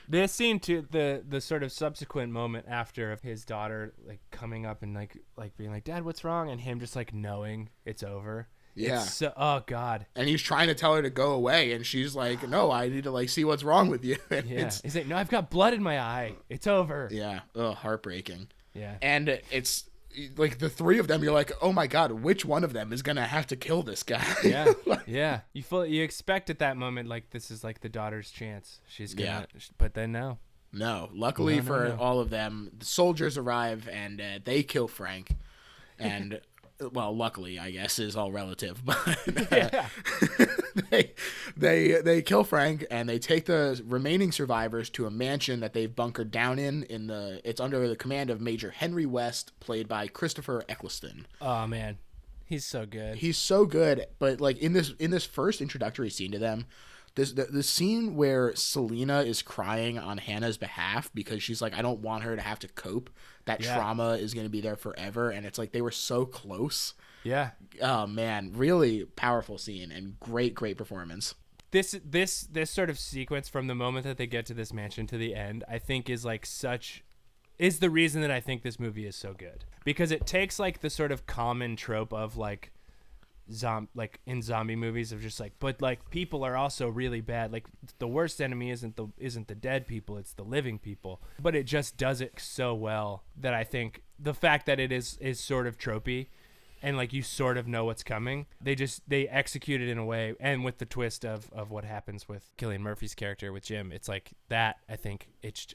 This scene too, the sort of subsequent moment after of his daughter like coming up and like being like, Dad, what's wrong? And him just like knowing it's over. Yeah. Oh God. And he's trying to tell her to go away, and she's like, no, I need to like see what's wrong with you. And yeah. He's like, no, I've got blood in my eye. It's over. Yeah. Oh, heartbreaking. Yeah. And it's like the three of them, you're like, oh my God, which one of them is going to have to kill this guy? Yeah. Yeah. You expect at that moment, like, this is like the daughter's chance. She's going to, but then no. No. Luckily for all of them, the soldiers arrive and they kill Frank. And, well, luckily, I guess, is all relative. But they kill Frank, and they take the remaining survivors to a mansion that they've bunkered down in it's under the command of Major Henry West, played by Christopher Eccleston. Oh man, he's so good. He's so good. But like in this first introductory scene to them, the scene where Selena is crying on Hannah's behalf because she's like, I don't want her to have to cope. That trauma is going to be there forever, and it's like they were so close. Yeah. Oh man, really powerful scene and great performance. This sort of sequence from the moment that they get to this mansion to the end, I think is the reason that I think this movie is so good. because it takes like the sort of common trope of like like in zombie movies of just like, but like people are also really bad. Like the worst enemy isn't the dead people, it's the living people. But it just does it so well that I think the fact that it is sort of tropey and like you sort of know what's coming, they execute it in a way, and with the twist of what happens with Cillian Murphy's character with Jim, it's like that. I think it's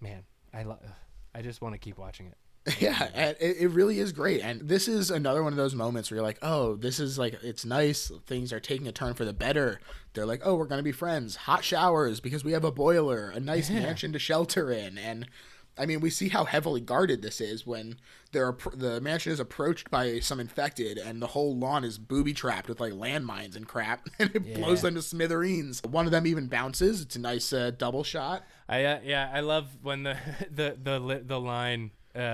man, I just want to keep watching it. Yeah, and it really is great. And this is another one of those moments where you're like, oh, this is like, it's nice. Things are taking a turn for the better. They're like, oh, we're going to be friends. Hot showers because we have a boiler, a nice mansion to shelter in. And I mean, we see how heavily guarded this is when the mansion is approached by some infected and the whole lawn is booby trapped with like landmines and crap, and it blows them to smithereens. One of them even bounces. It's a nice double shot. I love when the line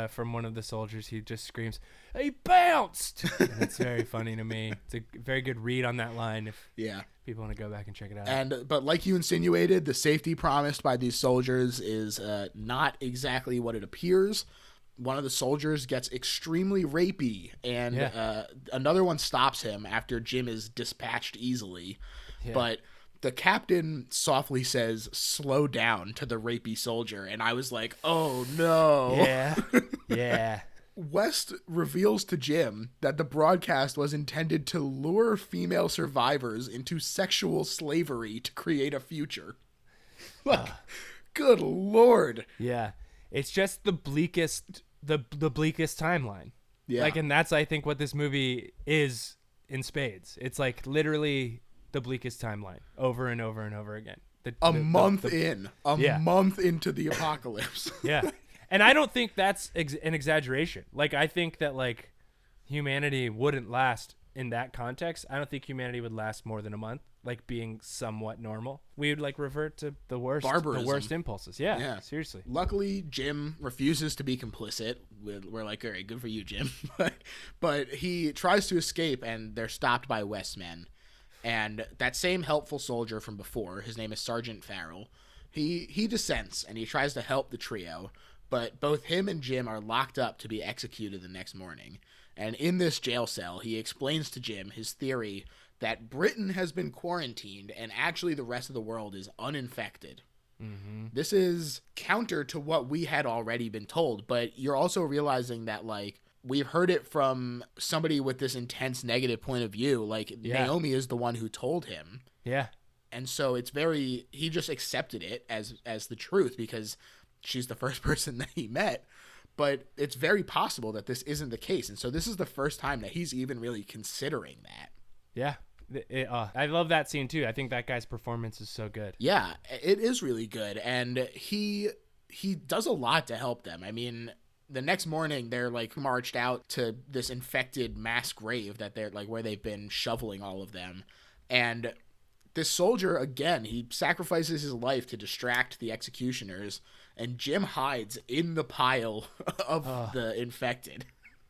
from one of the soldiers, he just screams, "He bounced!" And it's very funny to me. It's a very good read on that line if people want to go back and check it out. But like you insinuated, the safety promised by these soldiers is not exactly what it appears. One of the soldiers gets extremely rapey, and another one stops him after Jim is dispatched easily. Yeah. But the captain softly says, "Slow down," to the rapey soldier, and I was like, oh no. Yeah. West reveals to Jim that the broadcast was intended to lure female survivors into sexual slavery to create a future. Look, good Lord. Yeah. It's just the bleakest timeline. Yeah. Like, and that's, I think, what this movie is in spades. It's like literally the bleakest timeline over and over and over again. A month into the apocalypse. Yeah. And I don't think that's an exaggeration. Like, I think that like humanity wouldn't last in that context. I don't think humanity would last more than a month, like being somewhat normal. We would like revert to the worst impulses. Yeah. Seriously. Luckily, Jim refuses to be complicit. We're like, all right, good for you, Jim. But he tries to escape, and they're stopped by West's men. And that same helpful soldier from before, his name is Sergeant Farrell, he dissents, and he tries to help the trio, but both him and Jim are locked up to be executed the next morning. And in this jail cell, he explains to Jim his theory that Britain has been quarantined and actually the rest of the world is uninfected. Mm-hmm. This is counter to what we had already been told, but you're also realizing that, like, we've heard it from somebody with this intense negative point of view. Like, Naomi is the one who told him. Yeah. And so he just accepted it as the truth because she's the first person that he met. But it's very possible that this isn't the case. And so this is the first time that he's even really considering that. Yeah. I love that scene too. I think that guy's performance is so good. Yeah, it is really good. And he does a lot to help them. I mean, the next morning they're like marched out to this infected mass grave that they're like where they've been shoveling all of them. And this soldier, again, he sacrifices his life to distract the executioners, and Jim hides in the pile of the infected.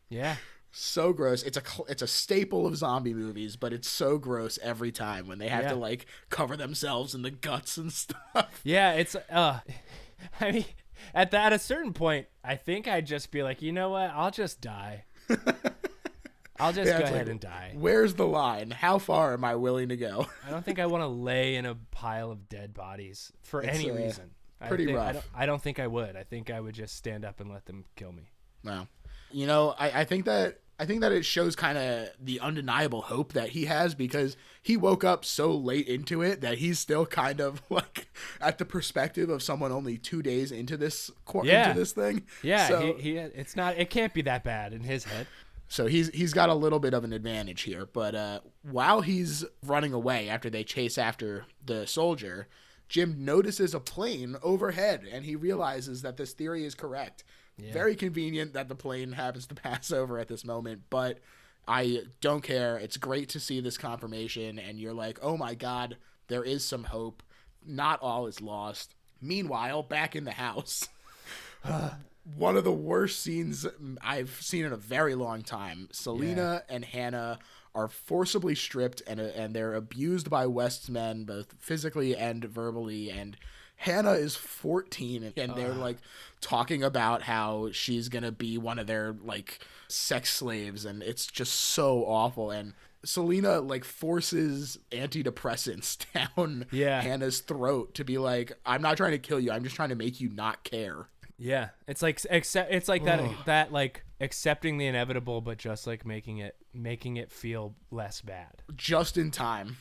Yeah. So gross. It's a staple of zombie movies, but it's so gross every time when they have to like cover themselves in the guts and stuff. Yeah, it's I mean, at a certain point, I think I'd just be like, you know what? I'll just die. I'll just go ahead and die. Where's the line? How far am I willing to go? I don't think I want to lay in a pile of dead bodies for any reason. Pretty rough. I don't think I would. I think I would just stand up and let them kill me. Wow. You know, I think that it shows kind of the undeniable hope that he has because he woke up so late into it that he's still kind of like at the perspective of someone only 2 days into this into this thing. Yeah, so, it can't be that bad in his head. So he's got a little bit of an advantage here. But while he's running away after they chase after the soldier, Jim notices a plane overhead and he realizes that this theory is correct. Yeah. Very convenient that the plane happens to pass over at this moment, but I don't care. It's great to see this confirmation, and you're like, oh my God, there is some hope. Not all is lost. Meanwhile, back in the house, one of the worst scenes I've seen in a very long time. Selena and Hannah are forcibly stripped, and they're abused by West's men, both physically and verbally, and Hannah is 14 and they're like talking about how she's gonna be one of their like sex slaves, and it's just so awful. And Selena like forces antidepressants down Yeah. Hannah's throat to be like, I'm not trying to kill you, I'm just trying to make you not care. Yeah, it's like it's like that like accepting the inevitable, but just like making it feel less bad. Just in time,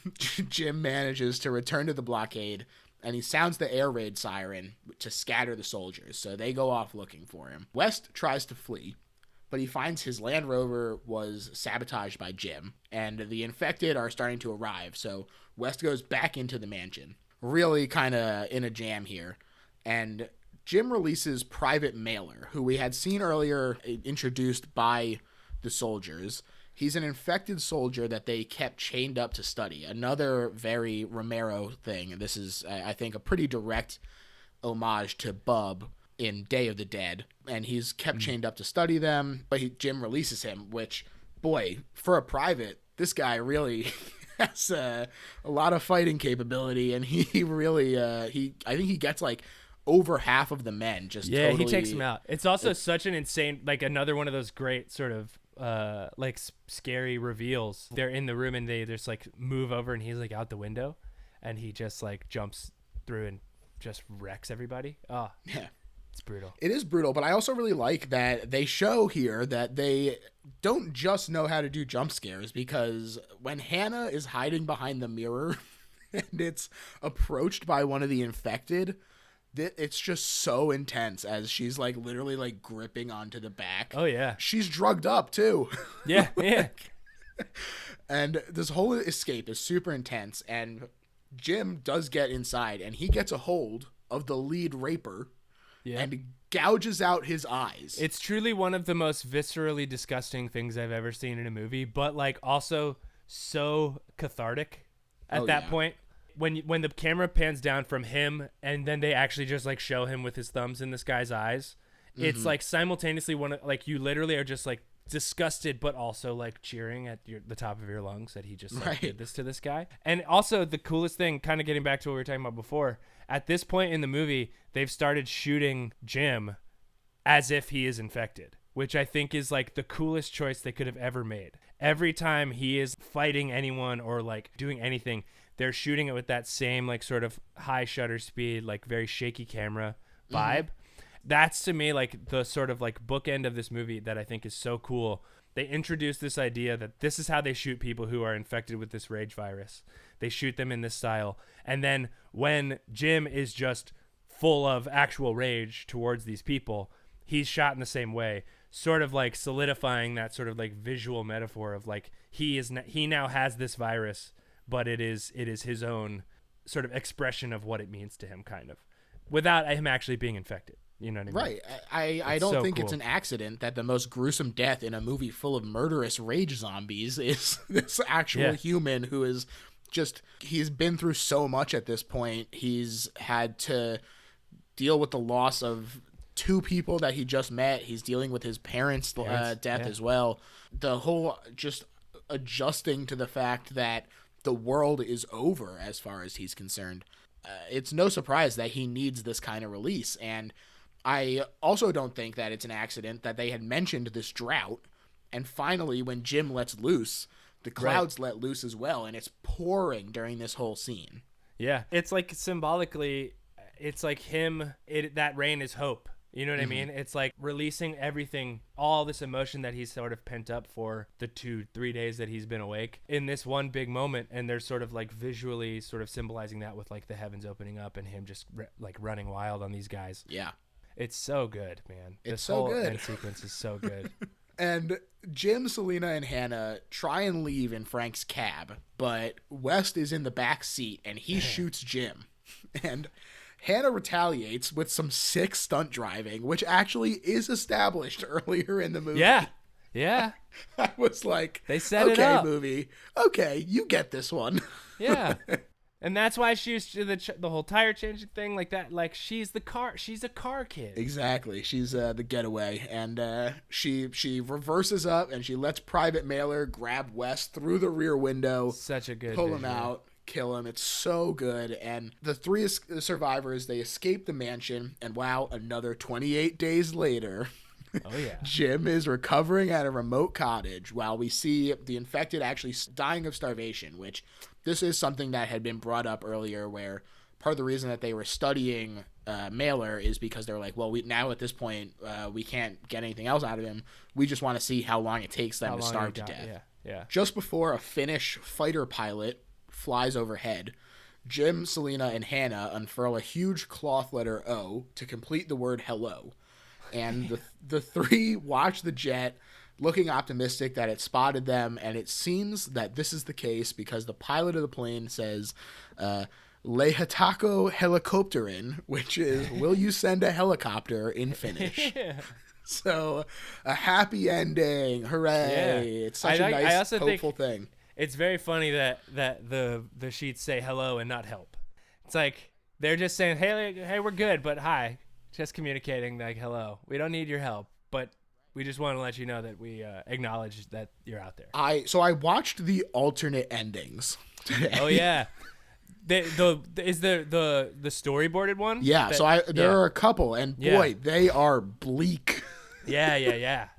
Jim manages to return to the blockade, and he sounds the air raid siren to scatter the soldiers, so they go off looking for him. West tries to flee, but he finds his Land Rover was sabotaged by Jim, and the infected are starting to arrive, so West goes back into the mansion. Really kind of in a jam here, and Jim releases Private Mailer, who we had seen earlier introduced by the soldiers. He's an infected soldier that they kept chained up to study. Another very Romero thing. This is, I think, a pretty direct homage to Bub in Day of the Dead. And he's kept chained up to study them, but Jim releases him, which, boy, for a private, this guy really has a lot of fighting capability. And he really, I think he gets like over half of the men just totally. He takes them out. It's also such an insane, like another one of those great sort of like scary reveals. They're in the room and they just like move over and he's like out the window and he just like jumps through and just wrecks everybody. Oh yeah, it's brutal. It is brutal, but I also really like that they show here that they don't just know how to do jump scares, because when Hannah is hiding behind the mirror and it's approached by one of the infected, it's just so intense as she's like literally like gripping onto the back. Oh yeah. She's drugged up too. Yeah, yeah. And this whole escape is super intense, and Jim does get inside and he gets a hold of the lead raper and gouges out his eyes. It's truly one of the most viscerally disgusting things I've ever seen in a movie, but like also so cathartic at that point. When the camera pans down from him and then they actually just like show him with his thumbs in this guy's eyes, it's like simultaneously like you literally are just like disgusted but also like cheering at the top of your lungs that he just like did this to this guy. And also the coolest thing, kind of getting back to what we were talking about before, at this point in the movie they've started shooting Jim as if he is infected, which I think is like the coolest choice they could have ever made. Every time he is fighting anyone or like doing anything, they're shooting it with that same like sort of high shutter speed, like very shaky camera vibe. That's to me like the sort of like bookend of this movie that I think is so cool. They introduce this idea that this is how they shoot people who are infected with this rage virus. They shoot them in this style. And then when Jim is just full of actual rage towards these people, he's shot in the same way, sort of like solidifying that sort of like visual metaphor of like he now has this virus, but it is his own sort of expression of what it means to him, kind of, without him actually being infected. You know what I mean? Right. I don't think it's an accident that the most gruesome death in a movie full of murderous rage zombies is this actual human who is just, he's been through so much at this point. He's had to deal with the loss of two people that he just met. He's dealing with his parents' death as well. The whole just adjusting to the fact that the world is over as far as he's concerned. It's no surprise that he needs this kind of release. And I also don't think that it's an accident that they had mentioned this drought. And finally, when Jim lets loose, the clouds let loose as well. And it's pouring during this whole scene. Yeah. It's like symbolically, it's like that rain is hope. You know what I mean? It's like releasing everything, all this emotion that he's sort of pent up for the 2-3 days that he's been awake in this one big moment. And they're sort of like visually sort of symbolizing that with like the heavens opening up and him just like running wild on these guys. Yeah. It's so good, man. It's this so whole good. end sequence is so good. And Jim, Selena, and Hannah try and leave in Frank's cab, but West is in the back seat and he shoots Jim. And Hannah retaliates with some sick stunt driving, which actually is established earlier in the movie. Yeah. Yeah. I was like, they set it up. Movie. Okay, you get this one. Yeah. And that's why she's the whole tire changing thing like that. Like she's a car kid. Exactly. She's the getaway. And she reverses up and she lets Private Mailer grab West through the rear window. Such a good pull visual. him out, kill him. It's so good. And the three survivors, they escape the mansion, and wow, another 28 days later, Oh yeah. Jim is recovering at a remote cottage while we see the infected actually dying of starvation, which this is something that had been brought up earlier, where part of the reason that they were studying Mailer is because they're like, well, we now at this point, we can't get anything else out of him. We just want to see how long it takes them to starve to death. Yeah. Yeah. Just before a Finnish fighter pilot flies overhead, Jim, Selena, and Hannah unfurl a huge cloth letter O to complete the word hello. And the three watch the jet, looking optimistic that it spotted them, and it seems that this is the case because the pilot of the plane says, Lehatako helicopterin, which is, will you send a helicopter in Finnish? Yeah. So, a happy ending. Hooray. Yeah. It's such a nice, I also hopeful think thing. It's very funny that the sheets say hello and not help. It's like they're just saying, hey, we're good, but hi. Just communicating like hello. We don't need your help, but we just want to let you know that we acknowledge that you're out there. So I watched the alternate endings today. Oh yeah. Is the storyboarded one? Yeah, there are a couple, and boy, they are bleak. Yeah.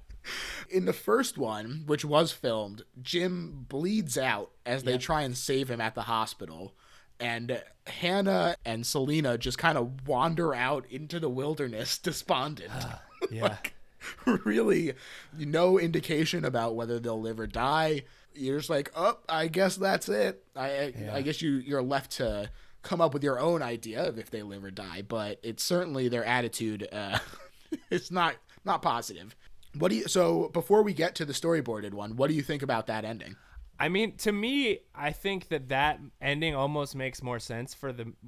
In the first one, which was filmed, Jim bleeds out as they try and save him at the hospital, and Hannah and Selena just kind of wander out into the wilderness despondent. Yeah. Really no indication about whether they'll live or die. You're just like, oh, I guess that's it. I guess you're left to come up with your own idea of if they live or die, but it's certainly their attitude. It's not positive. So before we get to the storyboarded one, what do you think about that ending? I mean, to me, I think that ending almost makes more sense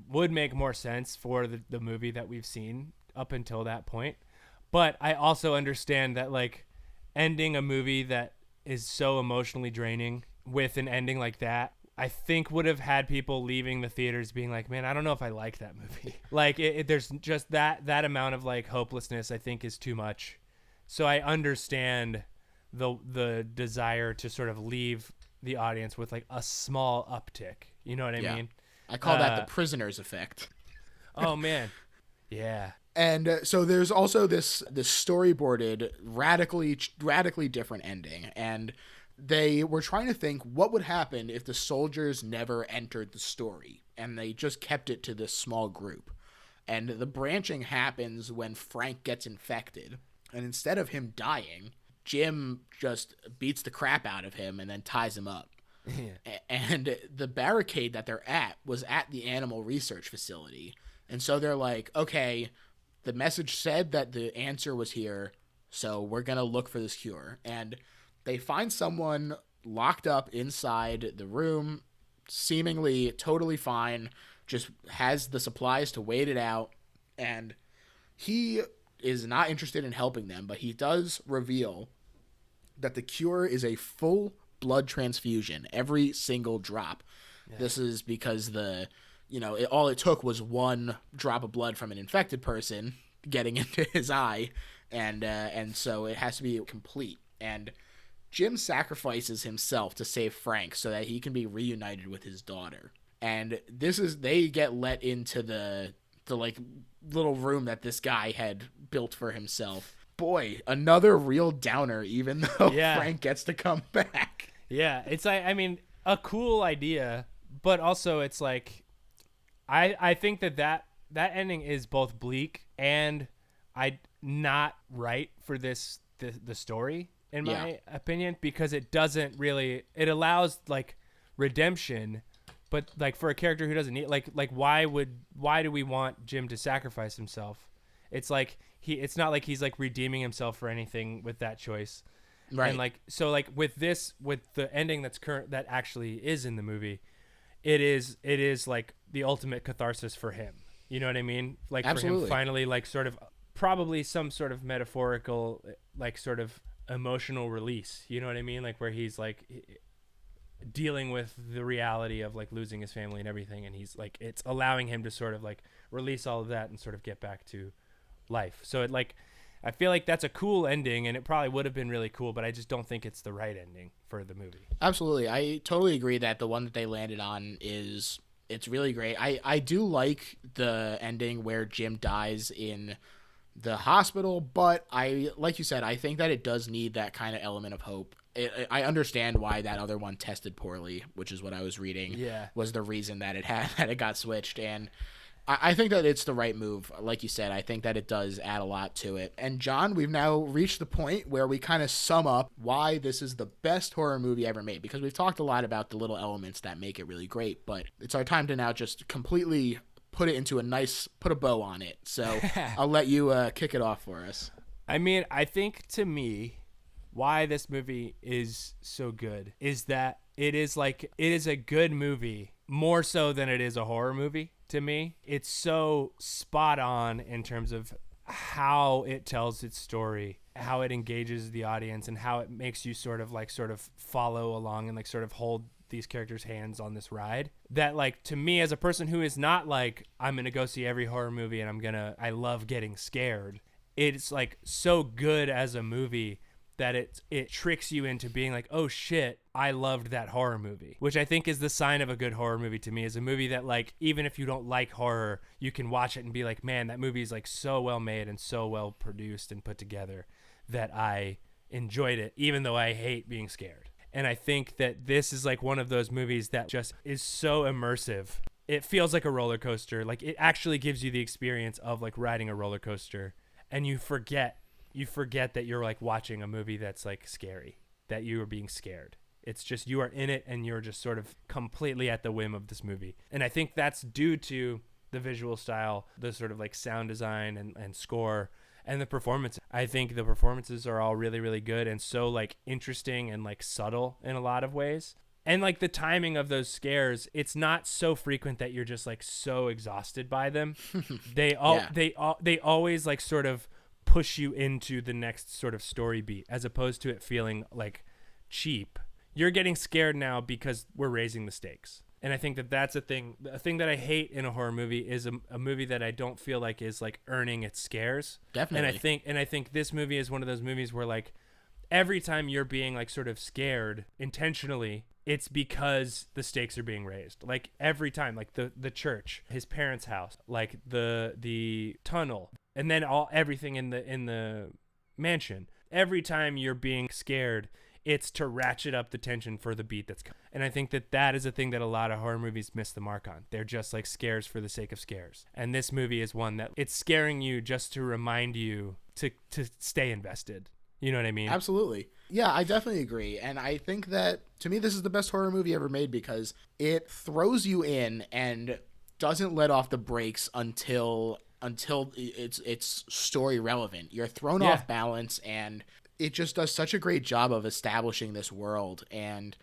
would make more sense for the movie that we've seen up until that point. But I also understand that like ending a movie that is so emotionally draining with an ending like that, I think would have had people leaving the theaters being like, man, I don't know if I like that movie. Like there's just that amount of like hopelessness I think is too much. So I understand the desire to sort of leave the audience with like a small uptick. You know what I mean? I call that the prisoner's effect. Oh man. Yeah. And so there's also this storyboarded, radically different ending. And they were trying to think what would happen if the soldiers never entered the story and they just kept it to this small group. And the branching happens when Frank gets infected. And instead of him dying, Jim just beats the crap out of him and then ties him up. Yeah. And the barricade that they're at was at the animal research facility. And so they're like, okay, the message said that the answer was here, so we're going to look for this cure. And they find someone locked up inside the room, seemingly totally fine, just has the supplies to wait it out. And he is not interested in helping them, but he does reveal that the cure is a full blood transfusion, every single drop. Yeah. This is because all it took was one drop of blood from an infected person getting into his eye, and so it has to be complete. And Jim sacrifices himself to save Frank so that he can be reunited with his daughter. And they get let into the like little room that this guy had built for himself. Boy, another real downer, even though Frank gets to come back. Yeah, it's like, I mean, a cool idea, but also it's like, I think that ending is both bleak and not right for the story, in my opinion, because it doesn't really, it allows like redemption, but like for a character who doesn't need, like why do we want Jim to sacrifice himself? It's like it's not like he's like redeeming himself for anything with that choice. Right. And like, so like with the ending that actually is in the movie, it is like the ultimate catharsis for him. You know what I mean? Like Absolutely. For him finally, like sort of probably some sort of metaphorical, like sort of emotional release. You know what I mean? Like where he's like dealing with the reality of like losing his family and everything. And he's like, it's allowing him to sort of like release all of that and sort of get back to life. So it like, I feel like that's a cool ending, and it probably would have been really cool, but I just don't think it's the right ending for the movie. Absolutely. I totally agree that the one that they landed on it's really great. I do like the ending where Jim dies in the hospital, but like you said, I think that it does need that kind of element of hope. I understand why that other one tested poorly, which is what I was reading. Yeah. Was the reason that it got switched, and I think that it's the right move. Like you said, I think that it does add a lot to it. And John, we've now reached the point where we kind of sum up why this is the best horror movie ever made, because we've talked a lot about the little elements that make it really great, but it's our time to now just completely put a bow on it. So I'll let you kick it off for us. I mean, I think to me, why this movie is so good is that it is a good movie more so than it is a horror movie. To me, it's so spot on in terms of how it tells its story, how it engages the audience, and how it makes you sort of follow along and sort of hold these characters' hands on this ride. That to me, as a person who is not I'm gonna go see every horror movie and I love getting scared, it's so good as a movie that it tricks you into being oh shit, I loved that horror movie, which I think is the sign of a good horror movie to me, is a movie that even if you don't like horror, you can watch it and be man, that movie is so well made and so well produced and put together that I enjoyed it, even though I hate being scared. And I think that this is one of those movies that just is so immersive. It feels like a roller coaster. It actually gives you the experience of riding a roller coaster, and you forget that you're watching a movie that's scary, that you are being scared. It's just you are in it and you're just sort of completely at the whim of this movie. And I think that's due to the visual style, the sort of sound design and score, and the performance. I think the performances are all really, really good and so interesting and subtle in a lot of ways. And the timing of those scares, it's not so frequent that you're just so exhausted by them. They always sort of push you into the next sort of story beat, as opposed to it feeling cheap. You're getting scared now because we're raising the stakes. And I think that that's a thing that I hate in a horror movie is a movie that I don't feel is earning its scares. Definitely. And I think this movie is one of those movies where every time you're being sort of scared intentionally, it's because the stakes are being raised. Every time, the church, his parents' house, the tunnel, and then everything in the mansion. Every time you're being scared, it's to ratchet up the tension for the beat that's coming. And I think that is a thing that a lot of horror movies miss the mark on. They're just scares for the sake of scares. And this movie is one that it's scaring you just to remind you to stay invested. You know what I mean? Absolutely. Yeah, I definitely agree. And I think that, to me, this is the best horror movie ever made because it throws you in and doesn't let off the brakes until it's story relevant. You're thrown off balance, and it just does such a great job of establishing this world and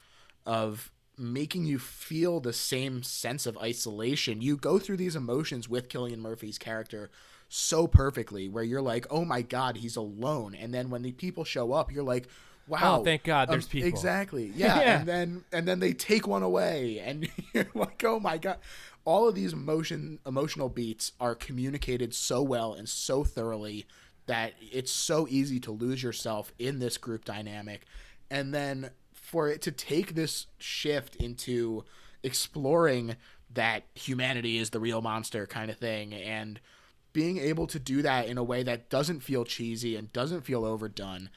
of making you feel the same sense of isolation. You go through these emotions with Cillian Murphy's character so perfectly, where you're oh my God, he's alone. And then when the people show up, you're wow. Oh, thank God there's people. Exactly. Yeah. Yeah. And then they take one away and you're oh my God. All of these emotional beats are communicated so well and so thoroughly that it's so easy to lose yourself in this group dynamic. And then for it to take this shift into exploring that humanity is the real monster kind of thing, and being able to do that in a way that doesn't feel cheesy and doesn't feel overdone.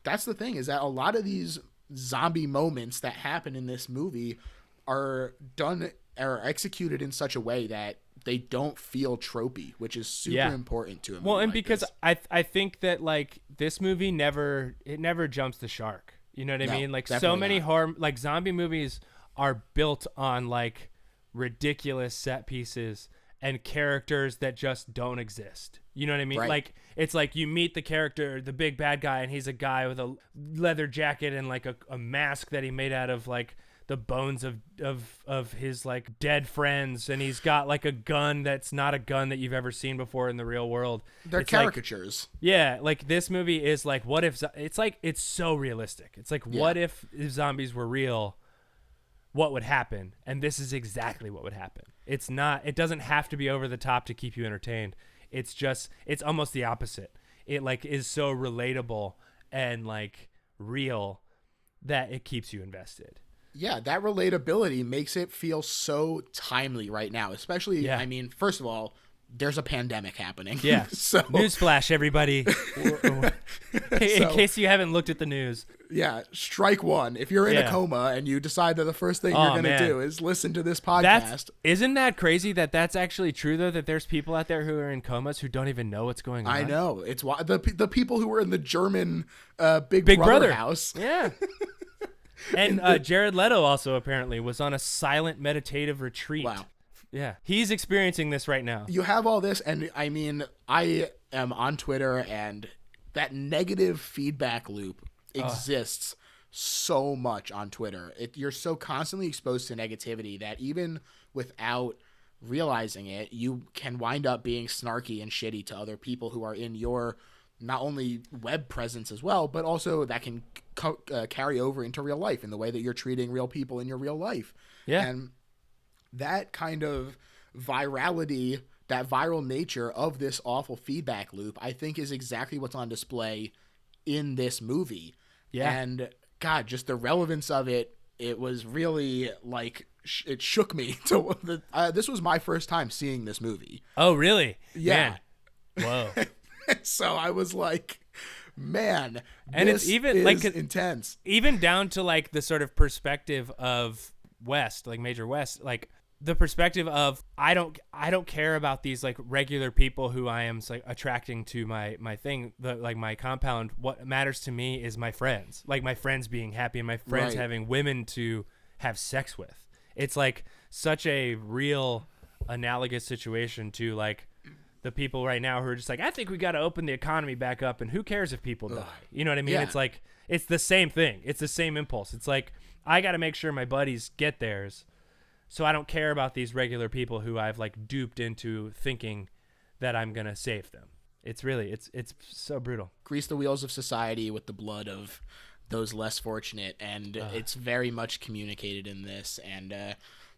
That's the thing, is that a lot of these zombie moments that happen in this movie are executed in such a way that they don't feel tropey, which is super important to a movie. Well, and like because this. I think that this movie never jumps the shark. You know what I mean? So many horror zombie movies are built on ridiculous set pieces and characters that just don't exist. You know what I mean? Right. It's you meet the character, the big bad guy, and he's a guy with a leather jacket and a mask that he made out of the bones of his dead friends, and he's got a gun that's not a gun that you've ever seen before in the real world. They're caricatures. This movie is what if it's so realistic. It's what if zombies were real? What would happen? And this is exactly what would happen. It doesn't have to be over the top to keep you entertained. It's almost the opposite. it like is so relatable and like real that it keeps you invested. Yeah, that relatability makes it feel so timely right now, especially, Yeah. I mean, first of all, there's a pandemic happening. Yeah. So, Newsflash, everybody. In case you haven't looked at the news. yeah, strike one. If you're in a coma and you decide that the first thing you're going to do is listen to this podcast. Isn't that crazy that that's actually true, though, that there's people out there who are in comas who don't even know what's going on? I know. It's why the people who were in the German Big Brother house. Yeah. And Jared Leto also apparently was on a silent meditative retreat. Wow. Yeah. He's experiencing this right now. You have all this, and I mean, I am on Twitter, and that negative feedback loop exists so much on Twitter. You're so constantly exposed to negativity that even without realizing it, you can wind up being snarky and shitty to other people who are in your not only web presence as well, but also that can carry over into real life in the way that you're treating real people in your real life. Yeah. And that kind of virality, that viral nature of this awful feedback loop, I think is exactly what's on display in this movie. Yeah. And God, just the relevance of it, it was really like, it shook me. This was my first time seeing this movie. Oh, really? Yeah. Man. Whoa. So I was like, man, and this it's even is like intense. Even down to like the sort of perspective of West, like Major West, like the perspective of I don't care about these like regular people who I am like attracting to my thing, like my compound. What matters to me is my friends, like my friends being happy and my friends having women to have sex with. It's like such a real analogous situation to like the people right now who are just like, I think we got to open the economy back up and who cares if people die? You know what I mean? Yeah. It's like, it's the same thing. It's the same impulse. It's like, I got to make sure my buddies get theirs. So I don't care about these regular people who I've like duped into thinking that I'm going to save them. It's really, it's so brutal. Grease the wheels of society with the blood of those less fortunate. And it's very much communicated in this. And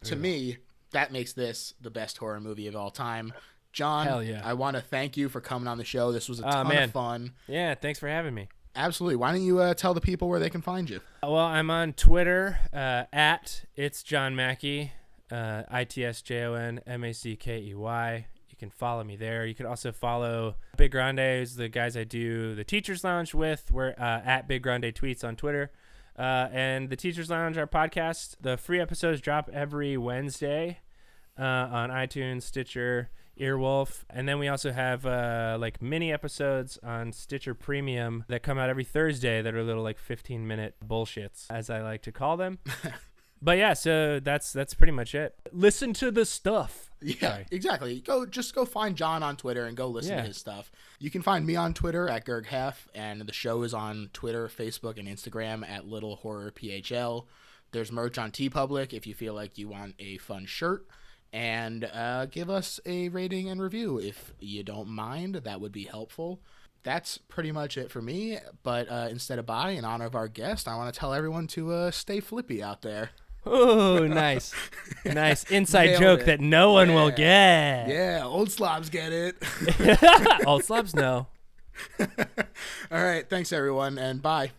to me, that makes this the best horror movie of all time. John, Hell yeah. I want to thank you for coming on the show. This was a ton of fun. Yeah, thanks for having me. Absolutely. Why don't you tell the people where they can find you? Well, I'm on Twitter at It's Jon Mackey, ITSJONMACKEY. You can follow me there. You can also follow Big Grande, who's the guys I do the Teachers Lounge with. We're at Big Grande Tweets on Twitter. And the Teachers Lounge, our podcast, the free episodes drop every Wednesday on iTunes, Stitcher, Earwolf, and then we also have like mini episodes on Stitcher Premium that come out every Thursday that are little like 15-minute bullshits, as I like to call them. But yeah, so that's pretty much it. Listen to the stuff. Yeah, Sorry. exactly. Go find John on Twitter and go listen to his stuff. You can find me on Twitter at GergHef, and the show is on Twitter, Facebook, and Instagram at Little Horror PHL. There's merch on TeePublic if you feel like you want a fun shirt. And give us a rating and review if you don't mind. That would be helpful. That's pretty much it for me. But instead of bye, in honor of our guest, I want to tell everyone to stay flippy out there. Oh, nice. Nice inside Nailed joke it. that no one will get. Yeah, old slobs get it. Old slubs know. All right, thanks everyone, and bye.